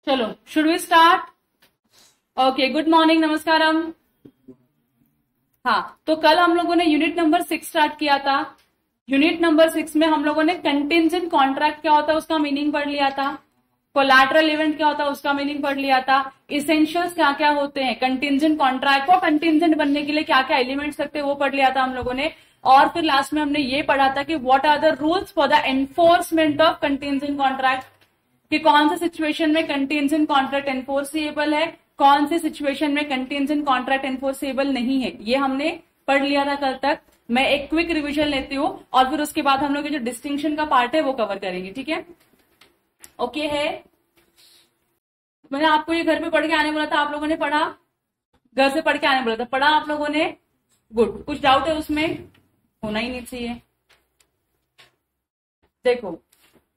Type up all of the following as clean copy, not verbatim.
चलो should we start. Okay, good morning, नमस्कारम। हाँ, तो कल हम लोगों ने यूनिट नंबर 6 स्टार्ट किया था। यूनिट नंबर 6 में हम लोगों ने कंटिंजेंट कॉन्ट्रैक्ट क्या होता है उसका मीनिंग पढ़ लिया था। कोलैटरल इवेंट क्या होता है उसका मीनिंग पढ़ लिया था। इसेंशियल्स क्या क्या होते हैं कंटिंजेंट कॉन्ट्रैक्ट को कंटिंजेंट बनने के लिए क्या क्या एलिमेंट्स लगते हैं वो पढ़ लिया था हम लोगों ने। और फिर लास्ट में हमने ये पढ़ा था कि what are the rules for the enforcement of contingent contract, कि कौन से सिचुएशन में कंटिंजेंट कॉन्ट्रैक्ट एनफोर्सेबल है, कौन से सिचुएशन में कंटिंजेंट कॉन्ट्रैक्ट एनफोर्सेबल नहीं है। ये हमने पढ़ लिया था कल तक। मैं एक क्विक रिवीजन लेती हूँ और फिर उसके बाद हम लोग जो डिस्टिंक्शन का पार्ट है वो कवर करेंगे, ठीक है? ओके है। मैंने आपको ये घर पे पढ़ के आने बोला था, आप लोगों ने पढ़ा? घर से पढ़ के आने बोला था, पढ़ा आप लोगों ने? गुड। कुछ डाउट है उसमें? होना ही नहीं चाहिए। देखो,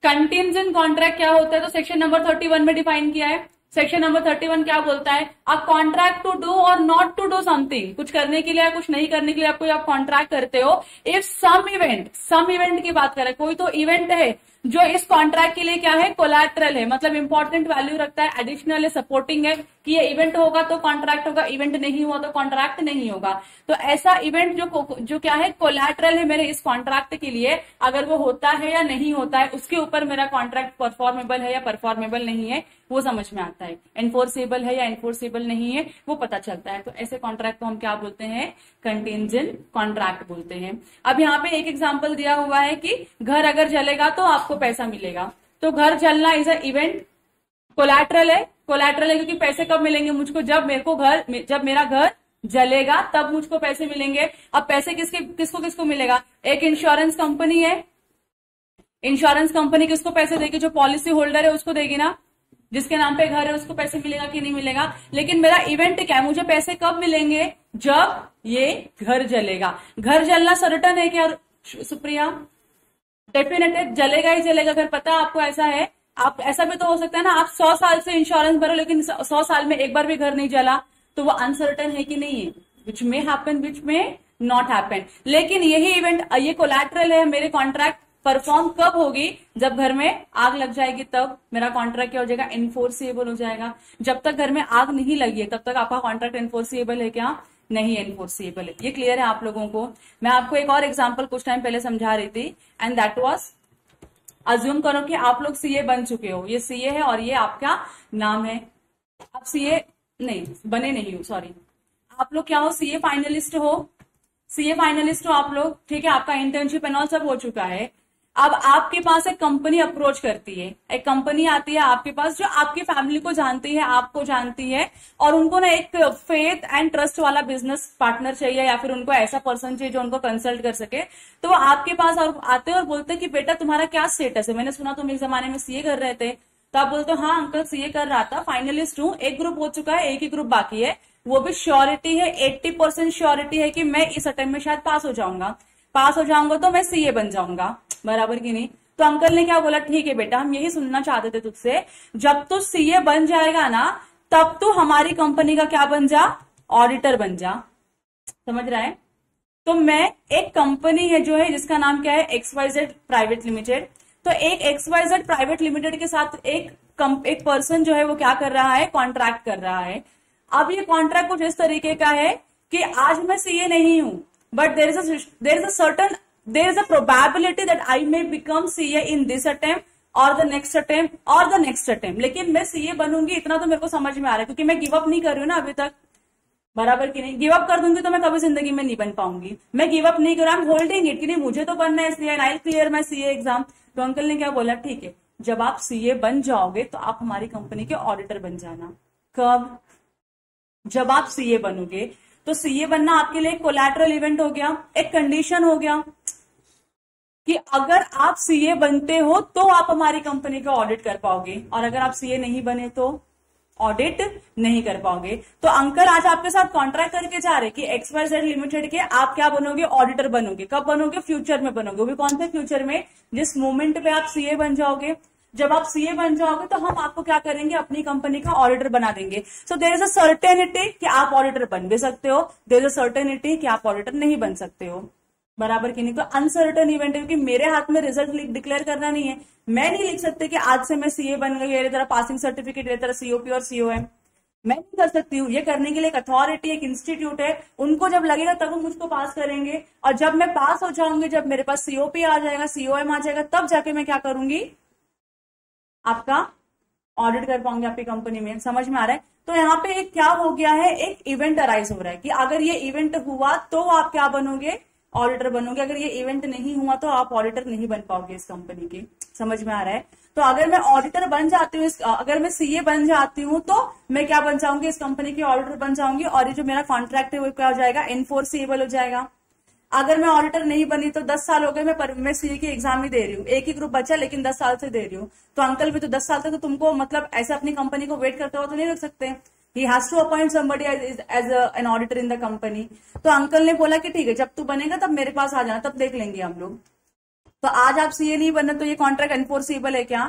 कंटिंजेंट कॉन्ट्रैक्ट क्या होता है तो सेक्शन नंबर 31 में डिफाइन किया है। सेक्शन नंबर 31 क्या बोलता है? अ contract to do or not to do something, कुछ करने के लिए या कुछ नहीं करने के लिए आपको आप कॉन्ट्रैक्ट करते हो। इफ सम इवेंट की बात करें, कोई तो इवेंट है जो इस कॉन्ट्रैक्ट के लिए क्या है, कोलैटरल है, मतलब इंपॉर्टेंट वैल्यू रखता है, एडिशनल है, सपोर्टिंग है, कि ये इवेंट होगा तो कॉन्ट्रैक्ट होगा, इवेंट नहीं हुआ तो कॉन्ट्रैक्ट नहीं होगा। तो ऐसा इवेंट जो क्या है, कोलैटरल है मेरे इस कॉन्ट्रैक्ट के लिए, अगर वो होता है या नहीं होता है उसके ऊपर मेरा कॉन्ट्रैक्ट परफॉर्मेबल है या परफॉर्मेबल नहीं है वो समझ में आता है। एनफोर्सेबल है या एनफोर्सेबल नहीं है वो पता चलता है। तो ऐसे कॉन्ट्रैक्ट को हम क्या बोलते हैं? कंटिंजेंट कॉन्ट्रैक्ट बोलते हैं। अब यहाँ पे एक एग्जांपल दिया हुआ है कि घर अगर जलेगा तो आपको पैसा मिलेगा। तो घर जलना इज अ इवेंट, कोलैटरल है क्योंकि पैसे कब मिलेंगे मुझको? जब मेरा घर जलेगा तब मुझको पैसे मिलेंगे। अब पैसे किसको मिलेगा? एक इंश्योरेंस कंपनी है, इंश्योरेंस कंपनी किसको पैसे देगी? जो पॉलिसी होल्डर है उसको देगी ना, जिसके नाम पे घर है उसको पैसे मिलेगा कि नहीं मिलेगा? लेकिन मेरा इवेंट क्या है, मुझे पैसे कब मिलेंगे? जब ये घर जलेगा। घर जलना सर्टेन है क्या सुप्रिया? डेफिनेट है, जलेगा ही जलेगा घर, पता है आपको? ऐसा है, आप ऐसा भी तो हो सकता है ना, आप 100 साल से इंश्योरेंस भरो लेकिन 100 साल में एक बार भी घर नहीं जला, तो वो अनसर्टेन है कि नहीं है? विच में हैपन, विच में नॉट हैपन। लेकिन यही इवेंट, ये कोलैटरल है, मेरे कॉन्ट्रैक्ट परफॉर्म कब होगी? जब घर में आग लग जाएगी, तब मेरा कॉन्ट्रैक्ट क्या हो जाएगा? एनफोर्सेबल हो जाएगा। जब तक घर में आग नहीं लगी है तब तक आपका कॉन्ट्रैक्ट एनफोर्सेबल है क्या? नहीं एनफोर्सेबल है। ये क्लियर है आप लोगों को? मैं आपको एक और एग्जांपल कुछ टाइम पहले समझा रही थी, एंड दैट वाज, अज्यूम करो कि आप लोग सीए बन चुके हो, ये सीए है और ये आपका नाम है। आप सीए नहीं बने, नहीं हो, सॉरी, आप लोग क्या हो? सीए फाइनलिस्ट हो, सीए फाइनलिस्ट हो आप लोग, ठीक है? आपका इंटर्नशिप एंड ऑल सब हो चुका है। अब आपके पास एक कंपनी अप्रोच करती है, एक कंपनी आती है आपके पास जो आपकी फैमिली को जानती है, आपको जानती है, और उनको ना एक फेथ एंड ट्रस्ट वाला बिजनेस पार्टनर चाहिए, या फिर उनको ऐसा पर्सन चाहिए जो उनको कंसल्ट कर सके। तो वो आपके पास और आते हैं और बोलते हैं कि बेटा तुम्हारा क्या स्टेटस है, मैंने सुना तुम एक जमाने में सीए कर रहे थे। तो आप बोलते हो हाँ अंकल सीए कर रहा था, फाइनलिस्ट हूँ, एक ग्रुप हो चुका है, एक ही ग्रुप बाकी है, वो भी श्योरिटी है, 80% श्योरिटी है कि मैं इस अटेम्प्ट में शायद पास हो जाऊंगा तो मैं सीए बन जाऊंगा, बराबर की नहीं? तो अंकल ने क्या बोला? ठीक है बेटा, हम यही सुनना चाहते थे तुझसे, जब तू सीए बन जाएगा ना तब तू हमारी कंपनी का क्या बन जा? ऑडिटर बन जा। समझ रहा है? तो मैं, एक कंपनी है जो है जिसका नाम क्या है, XYZ प्राइवेट लिमिटेड। तो एक XYZ प्राइवेट लिमिटेड के साथ एक पर्सन जो है वो क्या कर रहा है? कॉन्ट्रैक्ट कर रहा है। अब ये कॉन्ट्रैक्ट कुछ इस तरीके का है कि आज मैं सीए नहीं हूं, but there is a probability that I may become CA in this attempt और द नेक्स्ट अटेम्प्ट, लेकिन मैं सीए बनूंगी, इतना तो मेरे को समझ में आ रहा है, क्योंकि मैं गिव अप नहीं कर रही हूँ ना अभी तक, बराबर की नहीं? गिव अप कर दूंगी तो मैं कभी जिंदगी में नहीं बन पाऊंगी। मैं गिव अप नहीं कर रहा, आई एम होल्डिंग इट, कि नहीं मुझे तो बनना है CA, I will clear my CA exam. तो अंकल ने क्या बोला? ठीक है, जब आप सीए बन जाओगे तो आप हमारी कंपनी के ऑडिटर बन जाना। कब? जब आप सीए बनोगे। तो सीए बनना आपके लिए एक कोलैटरल इवेंट हो गया, एक कंडीशन हो गया कि अगर आप सीए बनते हो तो आप हमारी कंपनी का ऑडिट कर पाओगे, और अगर आप सीए नहीं बने तो ऑडिट नहीं कर पाओगे। तो अंकल आज आपके साथ कॉन्ट्रैक्ट करके जा रहे कि XYZ लिमिटेड के आप क्या बनोगे? ऑडिटर बनोगे। कब बनोगे? फ्यूचर में बनोगे। वो भी कौन से फ्यूचर में? जिस मोमेंट पे आप सीए बन जाओगे। जब आप सीए बन जाओगे तो हम आपको क्या करेंगे? अपनी कंपनी का ऑडिटर बना देंगे। So there is a certainty कि आप ऑडिटर बन भी सकते हो, देयर इज अ सर्टेनिटी कि आप ऑडिटर नहीं बन सकते हो। बराबर की नहीं। तो अनसर्टन इवेंट है, क्योंकि मेरे हाथ में रिजल्ट डिक्लेयर करना नहीं है। मैं नहीं लिख सकती कि आज से मैं सीए बन गई, ये तेरा पासिंग सर्टिफिकेट, ये तेरा सीओपी और सीओएम। मैं नहीं कर सकती हूँ। ये करने के लिए एक अथॉरिटी, एक इंस्टीट्यूट है, उनको जब लगेगा तब वो मुझको पास करेंगे। और जब मैं पास हो जाऊंगी, जब मेरे पास सीओपी आ जाएगा, सीओएम आ जाएगा, तब जाके मैं क्या करूंगी, आपका ऑडिट कर पाऊंगी आपकी कंपनी में। समझ में आ रहा है? तो यहाँ पे एक क्या हो गया है, एक इवेंट अराइज हो रहा है कि अगर ये इवेंट हुआ तो आप क्या बनोगे, ऑडिटर बनोगे। अगर ये इवेंट नहीं हुआ तो आप ऑडिटर नहीं बन पाओगे इस कंपनी के। समझ में आ रहा है? तो अगर मैं ऑडिटर बन जाती हूँ, अगर मैं सीए बन जाती हूँ, तो मैं क्या बन जाऊंगी, इस कंपनी की ऑडिटर बन जाऊंगी। और ये जो मेरा कॉन्ट्रैक्ट है वो क्या हो जाएगा, एनफोर्सेबल हो जाएगा। अगर मैं ऑडिटर नहीं बनी तो 10 साल हो गए मैं सीए की एग्जाम ही दे रही हूँ, एक ही ग्रुप बचा लेकिन 10 साल से दे रही हूँ। तो अंकल भी तो 10 साल तक तो तुमको मतलब ऐसे अपनी कंपनी को वेट करते हुए तो नहीं रख सकते। He has to appoint somebody as an auditor in the company. तो अंकल ने बोला कि ठीक है, जब तू बनेगा तब मेरे पास आ जाना, तब देख लेंगे हम लोग। तो आज आप सीए नहीं बनना, तो ये कॉन्ट्रैक्ट एनफोर्सेबल है क्या?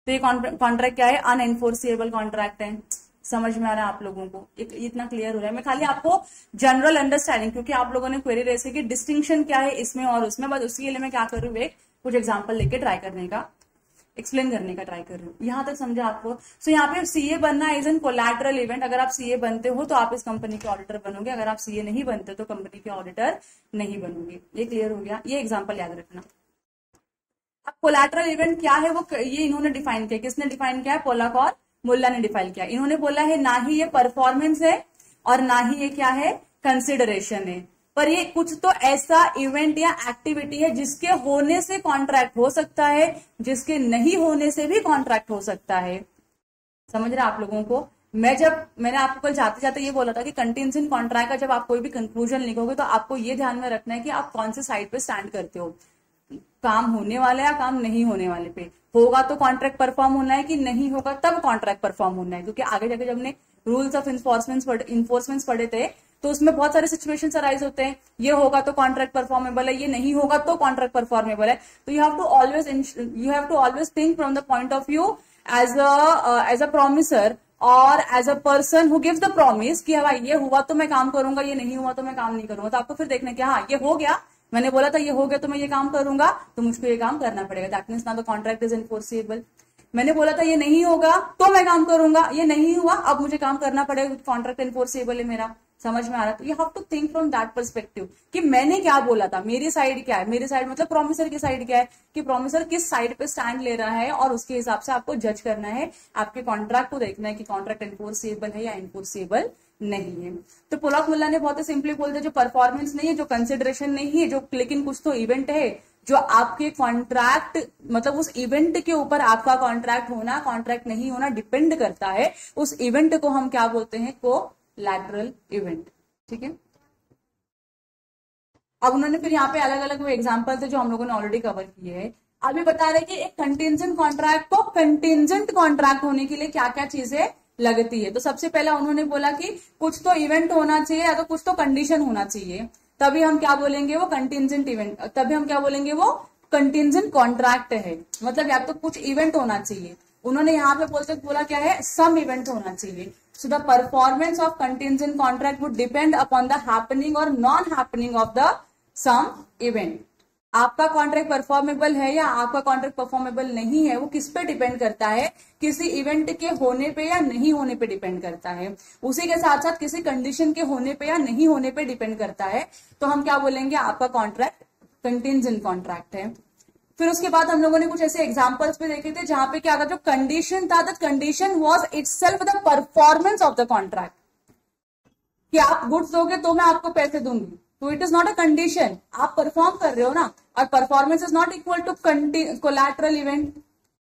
तो ये कॉन्ट्रैक्ट क्या है, अनएनफोर्सेबल कॉन्ट्रैक्ट है। समझ में आ रहा है आप लोगों को? इतना क्लियर हो रहा है? मैं खाली आपको जनरल अंडरस्टैंडिंग, क्योंकि आप लोगों ने क्वेरी रेस की डिस्टिंक्शन क्या है इसमें और उसमें, बस उसके लिए मैं क्या कर रही हूँ, कुछ एग्जाम्पल लेके ट्राई करने का, एक्सप्लेन करने का ट्राई कर रही हूँ। यहां तक समझा आपको? सो यहाँ पे सीए बनना इज एन कोलैटरल इवेंट। अगर आप सीए बनते हो तो आप इस कंपनी के ऑडिटर बनोगे, अगर आप सीए नहीं बनते तो कंपनी के ऑडिटर नहीं बनोगे। ये क्लियर हो गया? ये एग्जाम्पल याद रखना। अब कोलैटरल इवेंट क्या है, वो ये इन्होंने डिफाइन किया। किसने डिफाइन किया है? पोलाक और मुल्ला ने डिफाइन किया। इन्होंने बोला है ना ही ये परफॉर्मेंस है और ना ही ये क्या है, कंसिडरेशन है, पर ये कुछ तो ऐसा इवेंट या एक्टिविटी है जिसके होने से कॉन्ट्रैक्ट हो सकता है, जिसके नहीं होने से भी कॉन्ट्रैक्ट हो सकता है। समझ रहे आप लोगों को? मैंने आपको कल जाते जाते ये बोला था कि कंटीजेंट कॉन्ट्रैक्ट का जब आप कोई भी कंक्लूजन लिखोगे तो आपको ये ध्यान में रखना है कि आप कौन से साइड पे स्टैंड करते हो, काम होने वाला है या काम नहीं होने वाले पे। होगा तो कॉन्ट्रैक्ट परफॉर्म होना है कि नहीं होगा तब कॉन्ट्रैक्ट परफॉर्म होना है। क्योंकि आगे जाके जब हमने रूल्स ऑफ इन्फोर्समेंट पढ़े थे तो उसमें बहुत सारे सिचुएशंस अराइज होते हैं। ये होगा तो कॉन्ट्रैक्ट परफॉर्मेबल है, ये नहीं होगा तो कॉन्ट्रैक्ट परफॉर्मेबल है। तो you have to always think from the point of view as a promisor और as a person who gives the promise कि भाई ये हुआ तो मैं काम करूंगा, ये नहीं हुआ तो मैं काम नहीं करूंगा। तो आपको फिर देखना कि हाँ ये हो गया, मैंने बोला था ये हो गया तो मैं ये काम करूंगा, तो मुझको ये काम करना पड़ेगा। That means now the contract is enforceable. मैंने बोला था ये नहीं होगा तो मैं काम करूंगा, ये नहीं हुआ अब मुझे काम करना पड़ेगा, कॉन्ट्रैक्ट एनफोर्सेबल है मेरा। समझ में आ रहा है? तो you have to think from that perspective कि मैंने क्या बोला था, मेरी साइड क्या है। मेरी साइड मतलब प्रॉमिसर की साइड क्या है, कि प्रॉमिसर किस साइड पे स्टैंड ले रहा है, और उसके हिसाब से आपको जज करना है। आपके कॉन्ट्रैक्ट को देखना है कि कॉन्ट्रैक्ट एनफोर्सेबल है या एनफोर्सेबल नहीं है। तो पोलाक मुल्ला ने बहुत ही सिंपली बोल दिया, जो परफॉर्मेंस नहीं है, जो कंसिडरेशन नहीं है, जो लेकिन कुछ तो इवेंट है जो आपके कॉन्ट्रैक्ट मतलब उस इवेंट के ऊपर आपका कॉन्ट्रैक्ट होना कॉन्ट्रैक्ट नहीं होना डिपेंड करता है, उस इवेंट को हम क्या बोलते हैं, कोलैटरल इवेंट। ठीक है। अब उन्होंने फिर यहाँ पे अलग अलग वो एग्जांपल थे जो हम लोगों ने ऑलरेडी कवर किए हैं। अभी बता रहे कि एक कंटिजेंट कॉन्ट्रैक्ट को कंटिजेंट कॉन्ट्रैक्ट होने के लिए क्या क्या चीजें लगती है। तो सबसे पहला उन्होंने बोला कि कुछ तो इवेंट होना चाहिए या तो कुछ तो कंडीशन होना चाहिए, तभी हम क्या बोलेंगे वो कंटिजेंट इवेंट, तभी हम क्या बोलेंगे वो कंटिजेंट कॉन्ट्रैक्ट है। मतलब या तो कुछ इवेंट होना चाहिए, उन्होंने यहाँ पे बोला क्या है, सम इवेंट होना चाहिए। So the performance of contingent contract would depend upon the happening or non-happening of the some event. आपका कॉन्ट्रैक्ट परफॉर्मेबल है या आपका कॉन्ट्रैक्ट परफॉर्मेबल नहीं है, वो किस पे डिपेंड करता है, किसी इवेंट के होने पे या नहीं होने पे डिपेंड करता है। उसी के साथ साथ किसी कंडीशन के होने पे या नहीं होने पे डिपेंड करता है। तो हम क्या बोलेंगे, आपका कॉन्ट्रैक्ट कंटिजेंट कॉन्ट्रैक्ट है। फिर उसके बाद हम लोगों ने कुछ ऐसे एग्जांपल्स पे देखे थे जहां पे क्या था, जो कंडीशन था, that condition was itself the performance of the contract, कि आप गुड्स दोगे तो मैं आपको पैसे दूंगी, तो it is not a condition, आप परफॉर्म कर रहे हो ना। और performance is not equal to collateral event,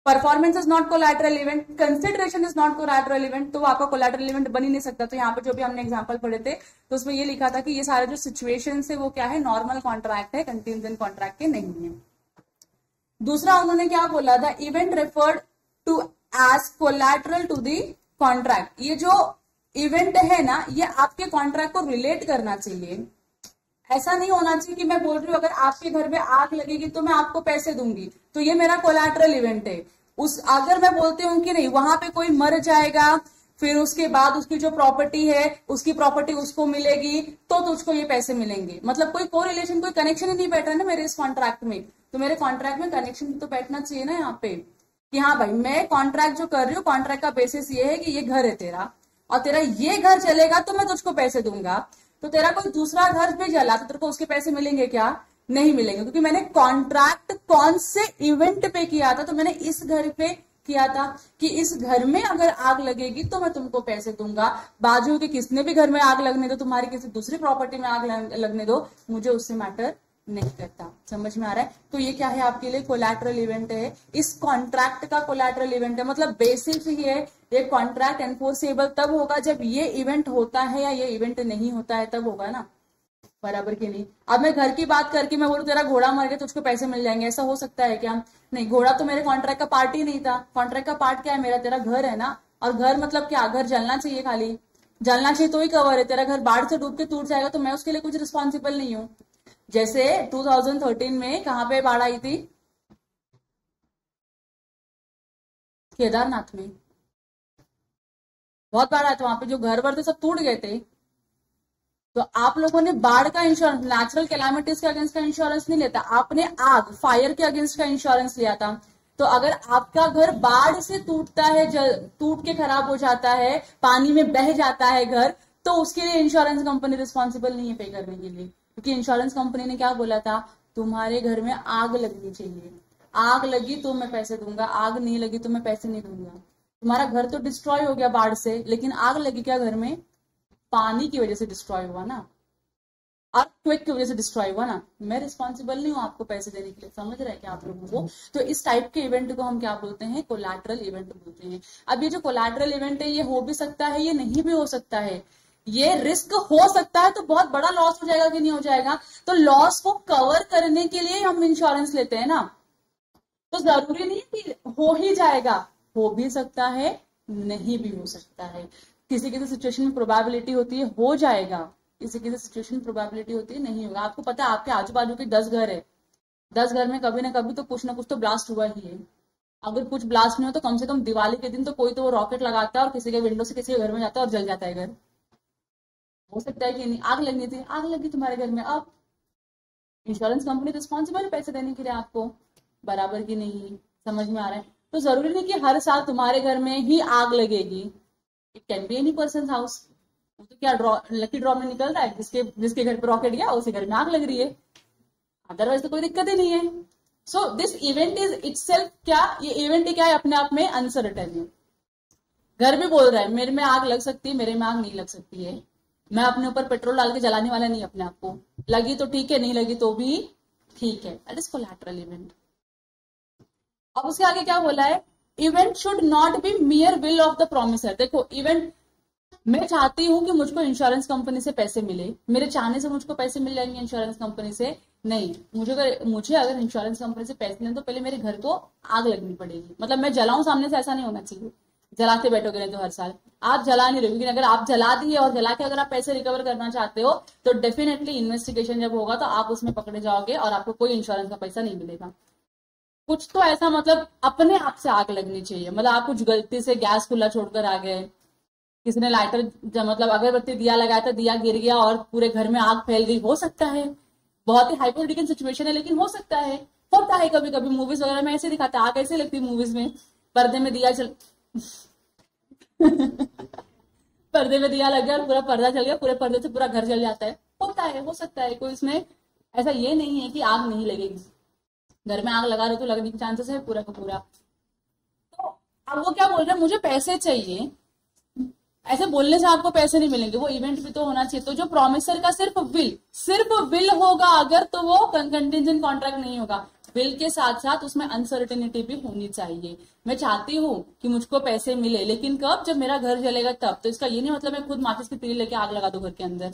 performance is not collateral event, consideration is not collateral event, तो आपका कोलैटरल इवेंट बन ही नहीं सकता। तो यहाँ पे जो भी हमने एग्जांपल पढ़े थे तो उसमें ये लिखा था कि ये सारे जो सिचुएशन है वो क्या है, नॉर्मल कॉन्ट्रैक्ट है, कंटिजेंट कॉन्ट्रैक्ट के नहीं है। दूसरा उन्होंने क्या बोला था, event referred to as collateral to the contract. ये जो इवेंट है ना, ये आपके कॉन्ट्रैक्ट को रिलेट करना चाहिए। ऐसा नहीं होना चाहिए कि मैं बोल रही हूँ अगर आपके घर में आग लगेगी तो मैं आपको पैसे दूंगी, तो ये मेरा कोलैटरल इवेंट है। अगर मैं बोलती हूँ कि नहीं वहां पे कोई मर जाएगा फिर उसके बाद उसकी जो प्रॉपर्टी है उसकी प्रॉपर्टी उसको मिलेगी, तो तुझको ये पैसे मिलेंगे। मतलब कोई कोरिलेशन, कोई कनेक्शन ही नहीं बैठ रहा ना मेरे इस कॉन्ट्रैक्ट में। तो मेरे कॉन्ट्रैक्ट में कनेक्शन तो बैठना चाहिए ना यहाँ पे, कि हाँ भाई मैं कॉन्ट्रैक्ट जो कर रही हूँ, कॉन्ट्रैक्ट का बेसिस ये है कि ये घर है तेरा, और तेरा ये घर चलेगा तो मैं तुझको पैसे दूंगा। तो तेरा कोई दूसरा घर भी जला तो तेरे को उसके पैसे मिलेंगे क्या? नहीं मिलेंगे, क्योंकि मैंने कॉन्ट्रैक्ट कौन से इवेंट पे किया था? तो मैंने इस घर पे किया था कि इस घर में अगर आग लगेगी तो मैं तुमको पैसे दूंगा। बाजू के किसने भी घर में आग लगने दो, तुम्हारी किसी दूसरी प्रॉपर्टी में आग लगने दो, मुझे उससे मैटर नहीं करता। समझ में आ रहा है? तो ये क्या है आपके लिए? कोलैटरल इवेंट है। इस कॉन्ट्रैक्ट का कोलैटरल इवेंट है, मतलब बेसिस ही है। ये कॉन्ट्रैक्ट एनफोर्सेबल तब होगा जब ये इवेंट होता है या ये इवेंट नहीं होता है, तब होगा ना, बराबर की नहीं। अब मैं घर की बात करके मैं बोलूं तेरा घोड़ा मर गया तो उसको पैसे मिल जाएंगे, ऐसा हो सकता है क्या? नहीं, घोड़ा तो मेरे कॉन्ट्रैक्ट का पार्ट ही नहीं था। कॉन्ट्रैक्ट का पार्ट क्या है मेरा? तेरा घर है ना। और घर मतलब क्या? घर जलना चाहिए, खाली जलना चाहिए तो ही कवर है। तेरा घर बाढ़ से डूब के टूट जाएगा तो मैं उसके लिए कुछ रिस्पॉन्सिबल नहीं हूँ। जैसे 2013 में कहां पे बाढ़ आई थी? केदारनाथ में बहुत बाढ़ आया था, वहां पे जो घर वर थे सब टूट गए थे। तो आप लोगों ने बाढ़ का इंश्योरेंस, नेचुरल कैलामिटीज के अगेंस्ट का इंश्योरेंस नहीं लेता, आपने आग फायर के अगेंस्ट का इंश्योरेंस लिया था। तो अगर आपका घर बाढ़ से टूटता है, टूट के खराब हो जाता है, पानी में बह जाता है घर, तो उसके लिए इंश्योरेंस कंपनी रिस्पॉन्सिबल नहीं है पे करने के लिए, क्योंकि इंश्योरेंस कंपनी ने क्या बोला था? तुम्हारे घर में आग लगनी चाहिए, आग लगी तो मैं पैसे दूंगा, आग नहीं लगी तो मैं पैसे नहीं दूंगा। तुम्हारा घर तो डिस्ट्रॉय हो गया बाढ़ से, लेकिन आग लगी क्या घर में? पानी की वजह से डिस्ट्रॉय हुआ ना, अर्थक्वेक की वजह से डिस्ट्रॉय हुआ ना। मैं रिस्पॉन्सिबल नहीं हूं आपको पैसे देने के लिए। समझ रहे हैं क्या आप लोगों को? तो इस टाइप के इवेंट को हम क्या बोलते हैं? कोलैटरल इवेंट बोलते हैं। अब ये जो कोलैटरल इवेंट है, ये हो भी सकता है, ये नहीं भी हो सकता है। ये रिस्क हो सकता है तो बहुत बड़ा लॉस हो जाएगा कि नहीं हो जाएगा? तो लॉस को कवर करने के लिए हम इंश्योरेंस लेते हैं ना। तो जरूरी नहीं कि हो ही जाएगा, हो भी सकता है, नहीं भी हो सकता है। किसी किसी सिचुएशन में प्रोबेबिलिटी होती है हो जाएगा, किसी किसी सिचुएशन में प्रोबेबिलिटी होती है नहीं होगा। आपको पता है आपके आजू बाजू के 10 घर है, 10 घर में कभी ना कभी तो कुछ ना कुछ तो ब्लास्ट हुआ ही है। अगर कुछ ब्लास्ट नहीं हो तो कम से कम दिवाली के दिन तो कोई तो वो रॉकेट लगाता है और किसी के विंडो से किसी के घर में जाता है और जल जाता है घर। हो सकता है कि नहीं? आग लगनी थी, आग लगी तुम्हारे घर में, अब इंश्योरेंस कंपनी रिस्पॉन्सिबल है पैसे देने के लिए आपको, बराबर की नहीं। समझ में आ रहा है? तो जरूरी नहीं कि हर साल तुम्हारे घर में ही आग लगेगी। It can be any person house. तो क्या लकी ड्रॉ में निकल रहा है, जिसके घर पर रॉकेट गया उसी घर में आग लग रही है, अदरवाइज तो कोई दिक्कत ही नहीं है। So this event is itself क्या? ये इवेंट क्या है? अपने आप में अनसर्टेन है। घर भी बोल रहा है मेरे में आग लग सकती है, मेरे में आग नहीं लग सकती है। मैं अपने ऊपर पेट्रोल डाल के जलाने वाला नहीं अपने आप को। लगी तो ठीक है, नहीं लगी तो भी ठीक है। That is collateral event. अब उसके आगे क्या बोला है? Event should not be मियर will of the promisor. देखो इवेंट, मैं चाहती हूं कि मुझको इंश्योरेंस कंपनी से पैसे मिले, मेरे चाहने से मुझको पैसे मिल जाएंगे इंश्योरेंस कंपनी से? नहीं। मुझे अगर इंश्योरेंस कंपनी से पैसे लें तो पहले मेरे घर को आग लगनी पड़ेगी। मतलब मैं जलाऊं सामने से, ऐसा नहीं होना चाहिए। जलाते बैठोगे नहीं तो हर साल आप जला नहीं रहे, लेकिन अगर आप जला दिए और जला के अगर आप पैसे रिकवर करना चाहते हो तो डेफिनेटली इन्वेस्टिगेशन जब होगा तो आप उसमें पकड़े जाओगे और आपको कोई इंश्योरेंस का पैसा नहीं मिलेगा। कुछ तो ऐसा मतलब अपने आप से आग लगनी चाहिए। मतलब आप कुछ गलती से गैस खुला छोड़कर आ गए, किसी ने लाइटर मतलब अगरबत्ती दिया लगाया था, दिया गिर गया और पूरे घर में आग फैल गई, हो सकता है। बहुत ही हाइपोथेटिकल सिचुएशन है लेकिन हो सकता है, होता है कभी कभी। मूवीज वगैरह में ऐसे दिखाता है, आग ऐसे लगती है मूवीज में, पर्दे में दिया चल पर्दे में दिया लग गया और पूरा पर्दा चल गया, पूरे पर्दे से पूरा घर जल जाता है। होता है, हो सकता है। कोई इसमें ऐसा ये नहीं है कि आग नहीं लगेगी। घर में आग लगा रहे तो लगने के चांसेस है पूरा का पूरा। तो अब वो क्या बोल रहे हैं? मुझे पैसे चाहिए। ऐसे बोलने से आपको पैसे नहीं मिलेंगे, वो इवेंट भी तो होना चाहिए। तो जो प्रॉमिसर का सिर्फ विल होगा अगर, तो वो कंटिंजेंट कॉन्ट्रैक्ट नहीं होगा। विल के साथ साथ उसमें अनसर्टेनिटी भी होनी चाहिए। मैं चाहती हूँ कि मुझको पैसे मिले, लेकिन कब? जब मेरा घर जलेगा तब। तो इसका ये नहीं मतलब मैं खुद माचिस की तीली लेके आग लगा दूं घर के अंदर,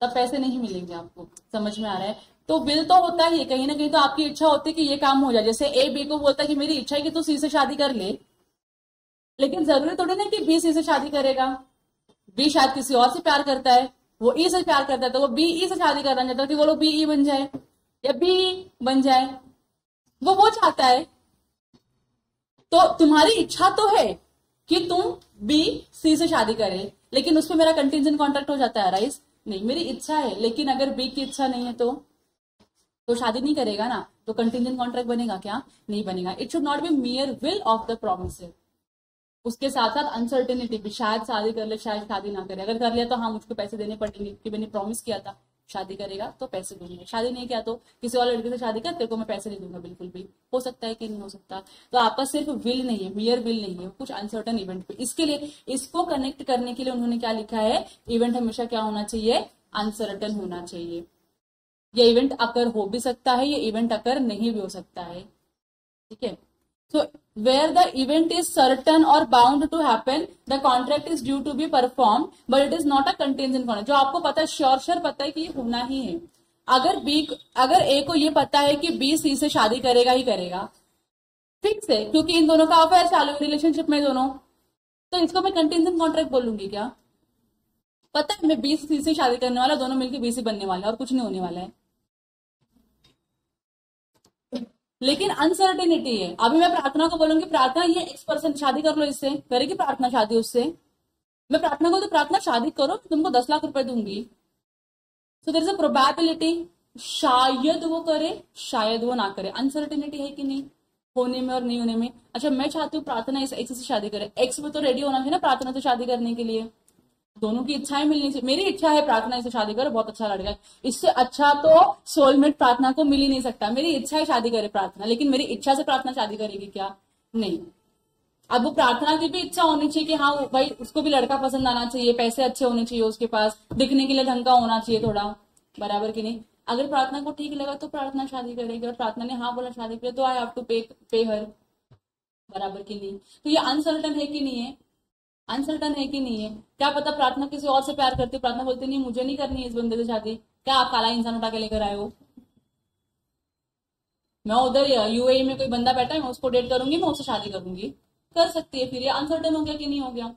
तब पैसे नहीं मिलेंगे आपको। समझ में आ रहा है? तो विल तो होता ही है, कहीं ना कहीं तो आपकी इच्छा होती है कि ये काम हो जाए। जैसे ए बी को बोलता है कि मेरी इच्छा है कि तू सी से शादी कर ले, लेकिन जरूरी थोड़ी ना कि बी सी से शादी करेगा। बी शायद किसी और से प्यार करता है, वो ई से प्यार करता है, तो वो बी ई से शादी करना चाहता है कि वो लोग बी ई बन जाए या बी बन जाए, वो चाहता है। तो तुम्हारी इच्छा तो है, कि तुम बी सी से शादी करे, लेकिन उस पर मेरा कंटीजेंट कॉन्ट्रैक्ट हो जाता है राइज? नहीं, मेरी इच्छा है, लेकिन अगर बी की इच्छा नहीं है तो शादी नहीं करेगा ना, तो कंटीजेंट कॉन्ट्रैक्ट बनेगा क्या? नहीं बनेगा। It should not be मियर will of the promise. उसके साथ साथ अनसर्टेनिटी भी, शायद शादी कर ले, शायद शादी ना करे। अगर कर लिया तो हाँ मुझको पैसे देने पड़ेंगे कि मैंने प्रॉमिस किया था शादी करेगा तो पैसे दूंगा, शादी नहीं किया तो किसी और लड़के से शादी कर, तेरे को मैं पैसे नहीं दूंगा बिल्कुल भी। हो सकता है कि नहीं हो सकता। तो आपका सिर्फ विल नहीं है, मियर विल नहीं है, कुछ अनसर्टन इवेंट पे। इसके लिए इसको कनेक्ट करने के लिए उन्होंने क्या लिखा है, इवेंट हमेशा क्या होना चाहिए, अनसर्टन होना चाहिए। ये इवेंट अकर हो भी सकता है, ये इवेंट अकर नहीं भी हो सकता है, ठीक है। So where the event is certain or bound to happen, the contract is due to be performed, but it is not a contingent contract। जो आपको पता है, श्योर पता है कि ये होना ही है। अगर ए को ये पता है कि बी सी से शादी करेगा ही करेगा, फिक्स है, क्योंकि इन दोनों का अफेयर चालू है, रिलेशनशिप में दोनों, तो इसको मैं कंटीजेंट कॉन्ट्रैक्ट बोलूंगी क्या? पता है मैं बी सी से शादी करने वाला, दोनों मिलकर बी सी बनने वाले, और कुछ नहीं होने वाला है। लेकिन अनसर्टेनिटी है। अभी मैं प्रार्थना को बोलूंगी, प्रार्थना ये X% शादी कर लो, इससे करेगी प्रार्थना शादी उससे? मैं प्रार्थना को तो प्रार्थना शादी करो, तुमको 10 लाख रुपए दूंगी। So there is a probability, शायद वो करे शायद वो ना करे। अनसर्टेनिटी है कि नहीं, होने में और नहीं होने में। अच्छा मैं चाहती हूँ प्रार्थना इस X से शादी करे, X में तो रेडी होना चाहिए ना प्रार्थना से शादी करने के लिए। दोनों की इच्छाएं मिलनी चाहिए। मेरी इच्छा है प्रार्थना इससे शादी करे, बहुत अच्छा लड़का है, इससे अच्छा तो सोलमेट प्रार्थना को मिल ही नहीं सकता। मेरी इच्छा है शादी करे प्रार्थना, लेकिन मेरी इच्छा से प्रार्थना शादी करेगी क्या? नहीं। अब वो प्रार्थना की भी इच्छा होनी चाहिए कि हाँ भाई उसको भी लड़का पसंद आना चाहिए, पैसे अच्छे होने चाहिए उसके पास, दिखने के लिए ढंग का होना चाहिए थोड़ा, बराबर की नहीं। अगर प्रार्थना को ठीक लगा तो प्रार्थना शादी करेगी, और प्रार्थना ने हाँ बोला शादी के लिए, तो आई हैव टू पे हर, बराबर की नहीं। तो ये अनसर्टन है कि नहीं है? अनसर्टन है कि नहीं है? क्या पता प्रार्थना किसी और से प्यार करती, प्रार्थना बोलती नहीं मुझे नहीं करनी है इस बंदे से शादी, क्या आप काला इंसान उठा के लेकर आए हो? मैं उधर यूएई में कोई बंदा बैठा है, मैं उसको डेट करूंगी, मैं उससे शादी करूंगी, कर सकती है। फिर ये अनसर्टन हो गया कि नहीं हो गया?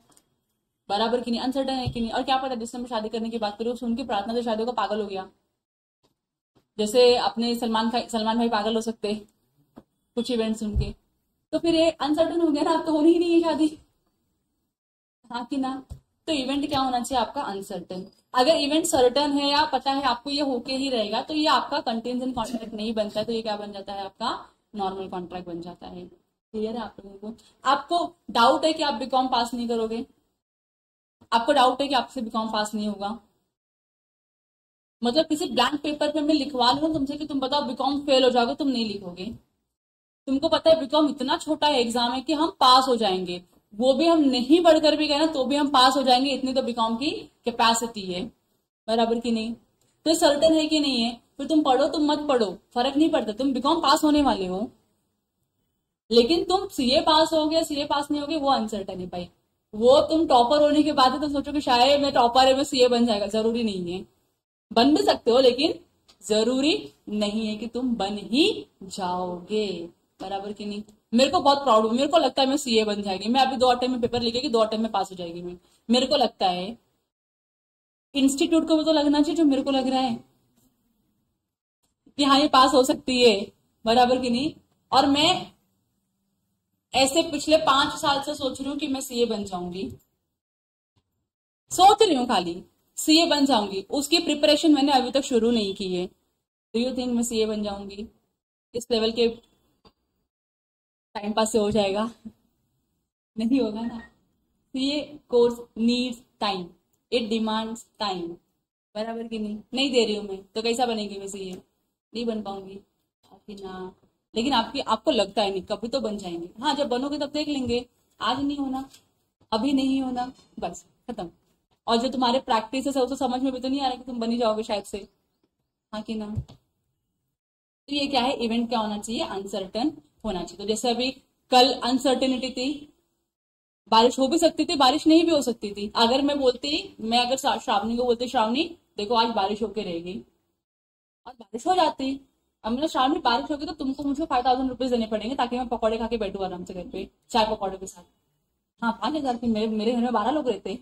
बराबर की नहीं, अनसर्टन है कि नहीं। और क्या पता जिससे मैं शादी करने की बात करूँ सुन के प्रार्थना से शादी को पागल हो गया, जैसे अपने सलमान भाई पागल हो सकते कुछ इवेंट सुन के, तो फिर ये अनसर्टन हो गया ना, अब तो होनी ही नहीं है शादी, हाँ कि ना। तो इवेंट क्या होना चाहिए आपका? अनसर्टन। अगर इवेंट सर्टन है या पता है आपको ये होके ही रहेगा, तो ये आपका कंटीजेंट कॉन्ट्रैक्ट नहीं बनता है, तो ये क्या बन जाता है? आपका नॉर्मल कॉन्ट्रैक्ट बन जाता है। क्लियर है आप लोगों को? आपको डाउट है कि आप बीकॉम पास नहीं करोगे? आपको डाउट है कि आपसे बीकॉम पास नहीं होगा? मतलब किसी ब्लैंक पेपर पे मैं लिखवा लूँ तुमसे कि तुम बताओ बीकॉम फेल हो जाओगे, तुम नहीं लिखोगे। तुमको पता है बीकॉम इतना छोटा है एग्जाम है कि हम पास हो जाएंगे, वो भी हम नहीं पढ़कर भी गए ना तो भी हम पास हो जाएंगे, इतनी तो बीकॉम की कैपेसिटी है, बराबर की नहीं। तो सर्टन है कि नहीं है? फिर तुम पढ़ो तुम मत पढ़ो फर्क नहीं पड़ता, तुम बीकॉम पास होने वाले हो। लेकिन तुम सीए पास हो गए सीए पास नहीं हो गए वो अनसर्टन है भाई। वो तुम टॉपर होने के बाद तुम सोचो कि शायद मैं टॉपर है मैं सीए बन जाएगा, जरूरी नहीं है। बन भी सकते हो लेकिन जरूरी नहीं है कि तुम बन ही जाओगे, बराबर की नहीं। मेरे को बहुत प्राउड हूँ, मेरे को लगता है मैं सीए बन जाएगी। मैं अभी 2 अटेम्प्ट में पेपर लिखेगी, 2 अटेम्प्ट में पास हो जाएगी मैं, मेरे को लगता है। इंस्टीट्यूट को भी तो लगना चाहिए जो मेरे को लग रहा है कि हाँ ये पास हो सकती है, बराबर की नहीं। और मैं ऐसे पिछले 5 साल से सोच रही हूँ कि मैं सीए बन जाऊंगी, सोच रही हूँ खाली सीए बन जाऊंगी, उसकी प्रिपरेशन मैंने अभी तक शुरू नहीं की है। डू यू थिंक मैं सीए बन जाऊंगी? इस लेवल के टाइम पास से हो जाएगा? नहीं होगा ना। CA course needs time, it demands time, बराबर की नहीं। नहीं दे रही हूं मैं तो कैसा बनेगी मैं सीए? नहीं बन पाऊंगी ना। लेकिन आपको लगता है नहीं, कभी तो बन जाएंगे। हाँ जब बनोगे तब देख लेंगे, आज नहीं होना, अभी नहीं होना, बस खत्म। और जो तुम्हारे प्रैक्टिस है तो समझ में भी तो नहीं आ रहा कि तुम बनी जाओगे शायद से, हाँ कि ना। तो ये क्या है, इवेंट क्या होना चाहिए? अनसर्टन होना चाहिए। तो जैसे अभी कल अनसर्टेनिटी थी, बारिश हो भी सकती थी बारिश नहीं भी हो सकती थी। अगर मैं अगर श्रावणी को बोलती श्रावणी देखो आज बारिश होके रहेगी और बारिश हो जाती, अब मतलब श्रावणी बारिश होगी तो तुमको मुझे 5000 रुपीज देने पड़ेंगे ताकि मैं पकौड़े खा के बैठू आराम से घर पे चाय पकौड़े के साथ। हाँ 5000 मेरे घर में 12 लोग रहते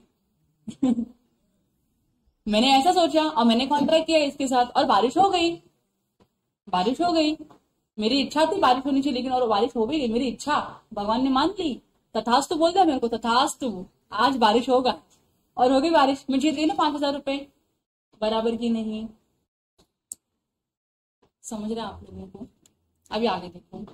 मैंने ऐसा सोचा और मैंने कॉन्ट्रैक्ट किया इसके साथ और बारिश हो गई। मेरी इच्छा थी बारिश होनी चाहिए लेकिन और बारिश हो भी गई, मेरी इच्छा भगवान ने मान ली तथास्तु बोल दिया मेरे को, तथास्तु आज बारिश होगा, और होगी बारिश, मैं जीत गई ना 5,000 रुपए, बराबर की नहीं? समझ रहे हैं आप लोगों को? अभी आगे देखो,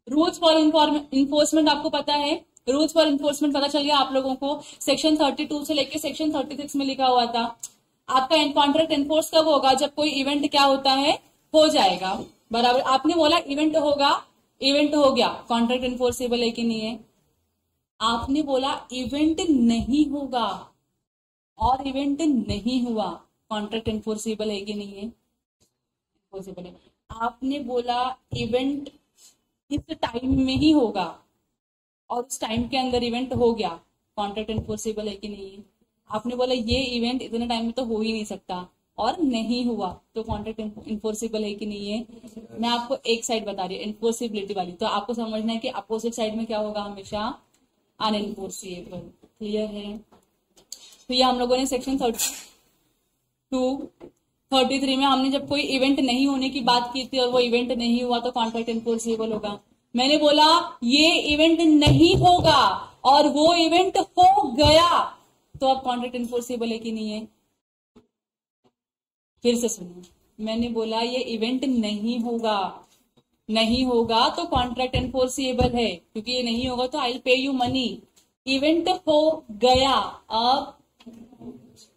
रूल्स फॉर इन्फोर्समेंट आपको पता है, रूल्स फॉर इन्फोर्समेंट पता चल गया आप लोगों को। सेक्शन 32 से लेके सेक्शन 36 में लिखा हुआ था आपका कॉन्ट्रैक्ट एनफोर्स कब होगा, जब कोई इवेंट क्या होता है, हो जाएगा, बराबर। आपने बोला इवेंट होगा, इवेंट हो गया, कॉन्ट्रैक्ट एनफोर्सेबल है कि नहीं है? आपने बोला इवेंट नहीं होगा और इवेंट नहीं हुआ, कॉन्ट्रैक्ट एनफोर्सेबल है कि नहीं है? एनफोर्सेबल है। आपने बोला इवेंट इस टाइम में ही होगा और उस टाइम के अंदर इवेंट हो गया, कॉन्ट्रैक्ट एनफोर्सेबल है कि नहीं है? आपने बोला ये इवेंट इतने टाइम में तो हो ही नहीं सकता और नहीं हुआ, तो कॉन्ट्रैक्ट इन्फोर्सेबल है कि नहीं है? मैं आपको एक साइड बता रही हूँ एनफोर्सेबिलिटी वाली, तो आपको समझना है कि अपोजिट साइड में क्या होगा, हमेशा अनएनफोर्सेबल। क्लियर है? तो ये हम लोगों ने सेक्शन 33 में हमने जब कोई इवेंट नहीं होने की बात की थी और वो इवेंट नहीं हुआ तो कॉन्ट्रैक्ट एनफोर्सेबल होगा। मैंने बोला ये इवेंट नहीं होगा और वो इवेंट हो गया, तो अब कॉन्ट्रैक्ट एनफोर्सेबल है कि नहीं है? फिर से सुनो, मैंने बोला ये इवेंट नहीं होगा, नहीं होगा तो कॉन्ट्रैक्ट एनफोर्सेबल है, क्योंकि ये नहीं होगा तो I will pay you money. Event हो गया, अब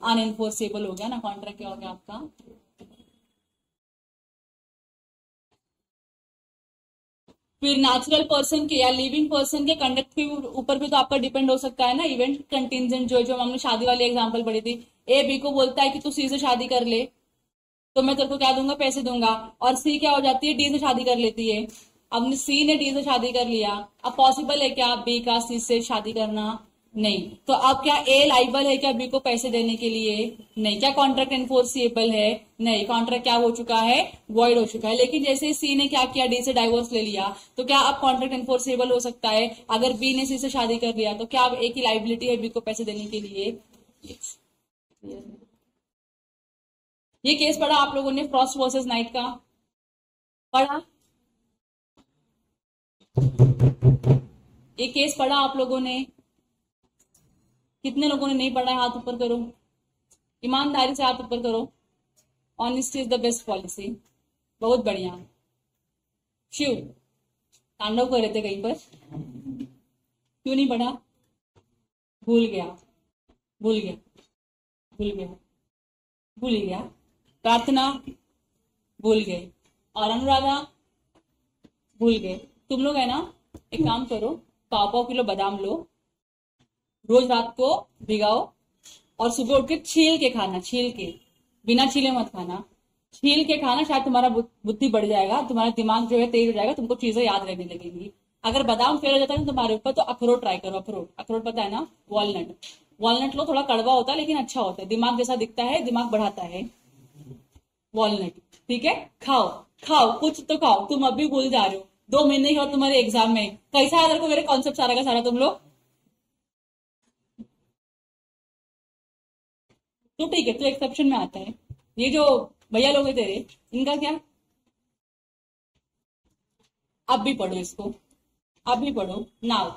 अनएनफोर्सेबल हो गया ना, कॉन्ट्रैक्ट क्या हो गया आपका? फिर नेचुरल पर्सन के या लिविंग पर्सन के कंडक्ट के ऊपर भी तो आपका डिपेंड हो सकता है ना। इवेंट कंटिजेंट जो हमने शादी वाली एग्जांपल पढ़ी थी, ए बी को बोलता है कि तू सी से शादी कर ले, तो मैं तेरे को क्या दूंगा, पैसे दूंगा, और सी क्या हो जाती है, डी से शादी कर लेती है। अब सी ने डी से शादी कर लिया, अब पॉसिबल है क्या बी का सी से शादी करना? नहीं। तो अब क्या ए लाइबल है क्या बी को पैसे देने के लिए? नहीं। क्या कॉन्ट्रैक्ट एनफोर्सेबल है? नहीं। कॉन्ट्रैक्ट क्या हो चुका है, वॉइड हो चुका है। लेकिन जैसे सी ने क्या किया, डी से डाइवोर्स ले लिया, तो क्या अब कॉन्ट्रैक्ट एनफोर्सेबल हो सकता है? अगर बी ने सी से शादी कर लिया तो क्या अब ए की लाइबिलिटी है बी को पैसे देने के लिए? ये केस पढ़ा आप लोगों ने, फ्रॉस्ट वर्सेस नाइट का पढ़ा? ये केस पढ़ा आप लोगों ने? कितने लोगों ने नहीं पढ़ा है, हाथ ऊपर करो, ईमानदारी से हाथ ऊपर करो। Honesty is the best policy. बहुत बढ़िया। शिव तांडव कर रहे थे कहीं पर, क्यों नहीं पढ़ा? भूल गया, भूल गया, भूल गया, भूल गया। प्रार्थना भूल गए, और अनुराधा भूल गए। तुम लोग है ना, एक काम करो, 5 किलो बादाम लो, रोज रात को भिगाओ और सुबह उठ के छील के खाना, छील के, बिना छीले मत खाना, छील के खाना। शायद तुम्हारा बुद्धि बढ़ जाएगा, तुम्हारा दिमाग जो है तेज हो जाएगा, तुमको चीजें याद रहने लगेंगी। अगर बादाम फेल हो जाता है ना तुम्हारे ऊपर, तो अखरोट ट्राई करो। अखरोट, अखरोट पता है ना, वॉलनट, वॉलनट लो, थोड़ा कड़वा होता है लेकिन अच्छा होता है, दिमाग जैसा दिखता है, दिमाग बढ़ाता है वॉलनट। ठीक है, खाओ खाओ, कुछ तो खाओ। तुम अभी भूल जा रहे हो, 2 महीने ही हो तुम्हारे एग्जाम में। कैसा है को मेरे कॉन्सेप्ट सारा का सारा तुम लोग? तो ठीक है, तो एक्सेप्शन में आता है। ये जो भैया लोग हैं तेरे, इनका क्या? अब भी पढ़ो इसको, अब भी पढ़ो नाउ,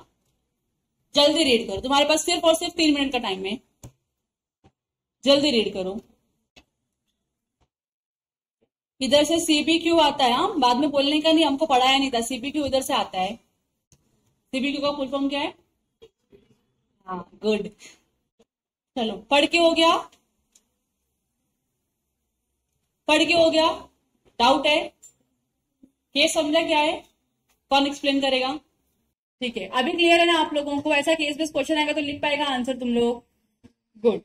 जल्दी रीड करो। तुम्हारे पास सिर्फ और सिर्फ 3 मिनट का टाइम है, जल्दी रीड करो। इधर से सीबीक्यू आता है, हाँ बाद में बोलने का नहीं, हमको पढ़ाया नहीं था। सीबीक्यू इधर से आता है। सीबीक्यू का फुल फॉर्म क्या है? हाँ गुड, चलो पढ़ के हो गया, पढ़ के हो गया। डाउट है? केस समझा क्या है? कौन एक्सप्लेन करेगा? ठीक है, अभी क्लियर है ना आप लोगों को? ऐसा केस बेस्ड क्वेश्चन आएगा तो लिख पाएगा आंसर तुम लोग? गुड।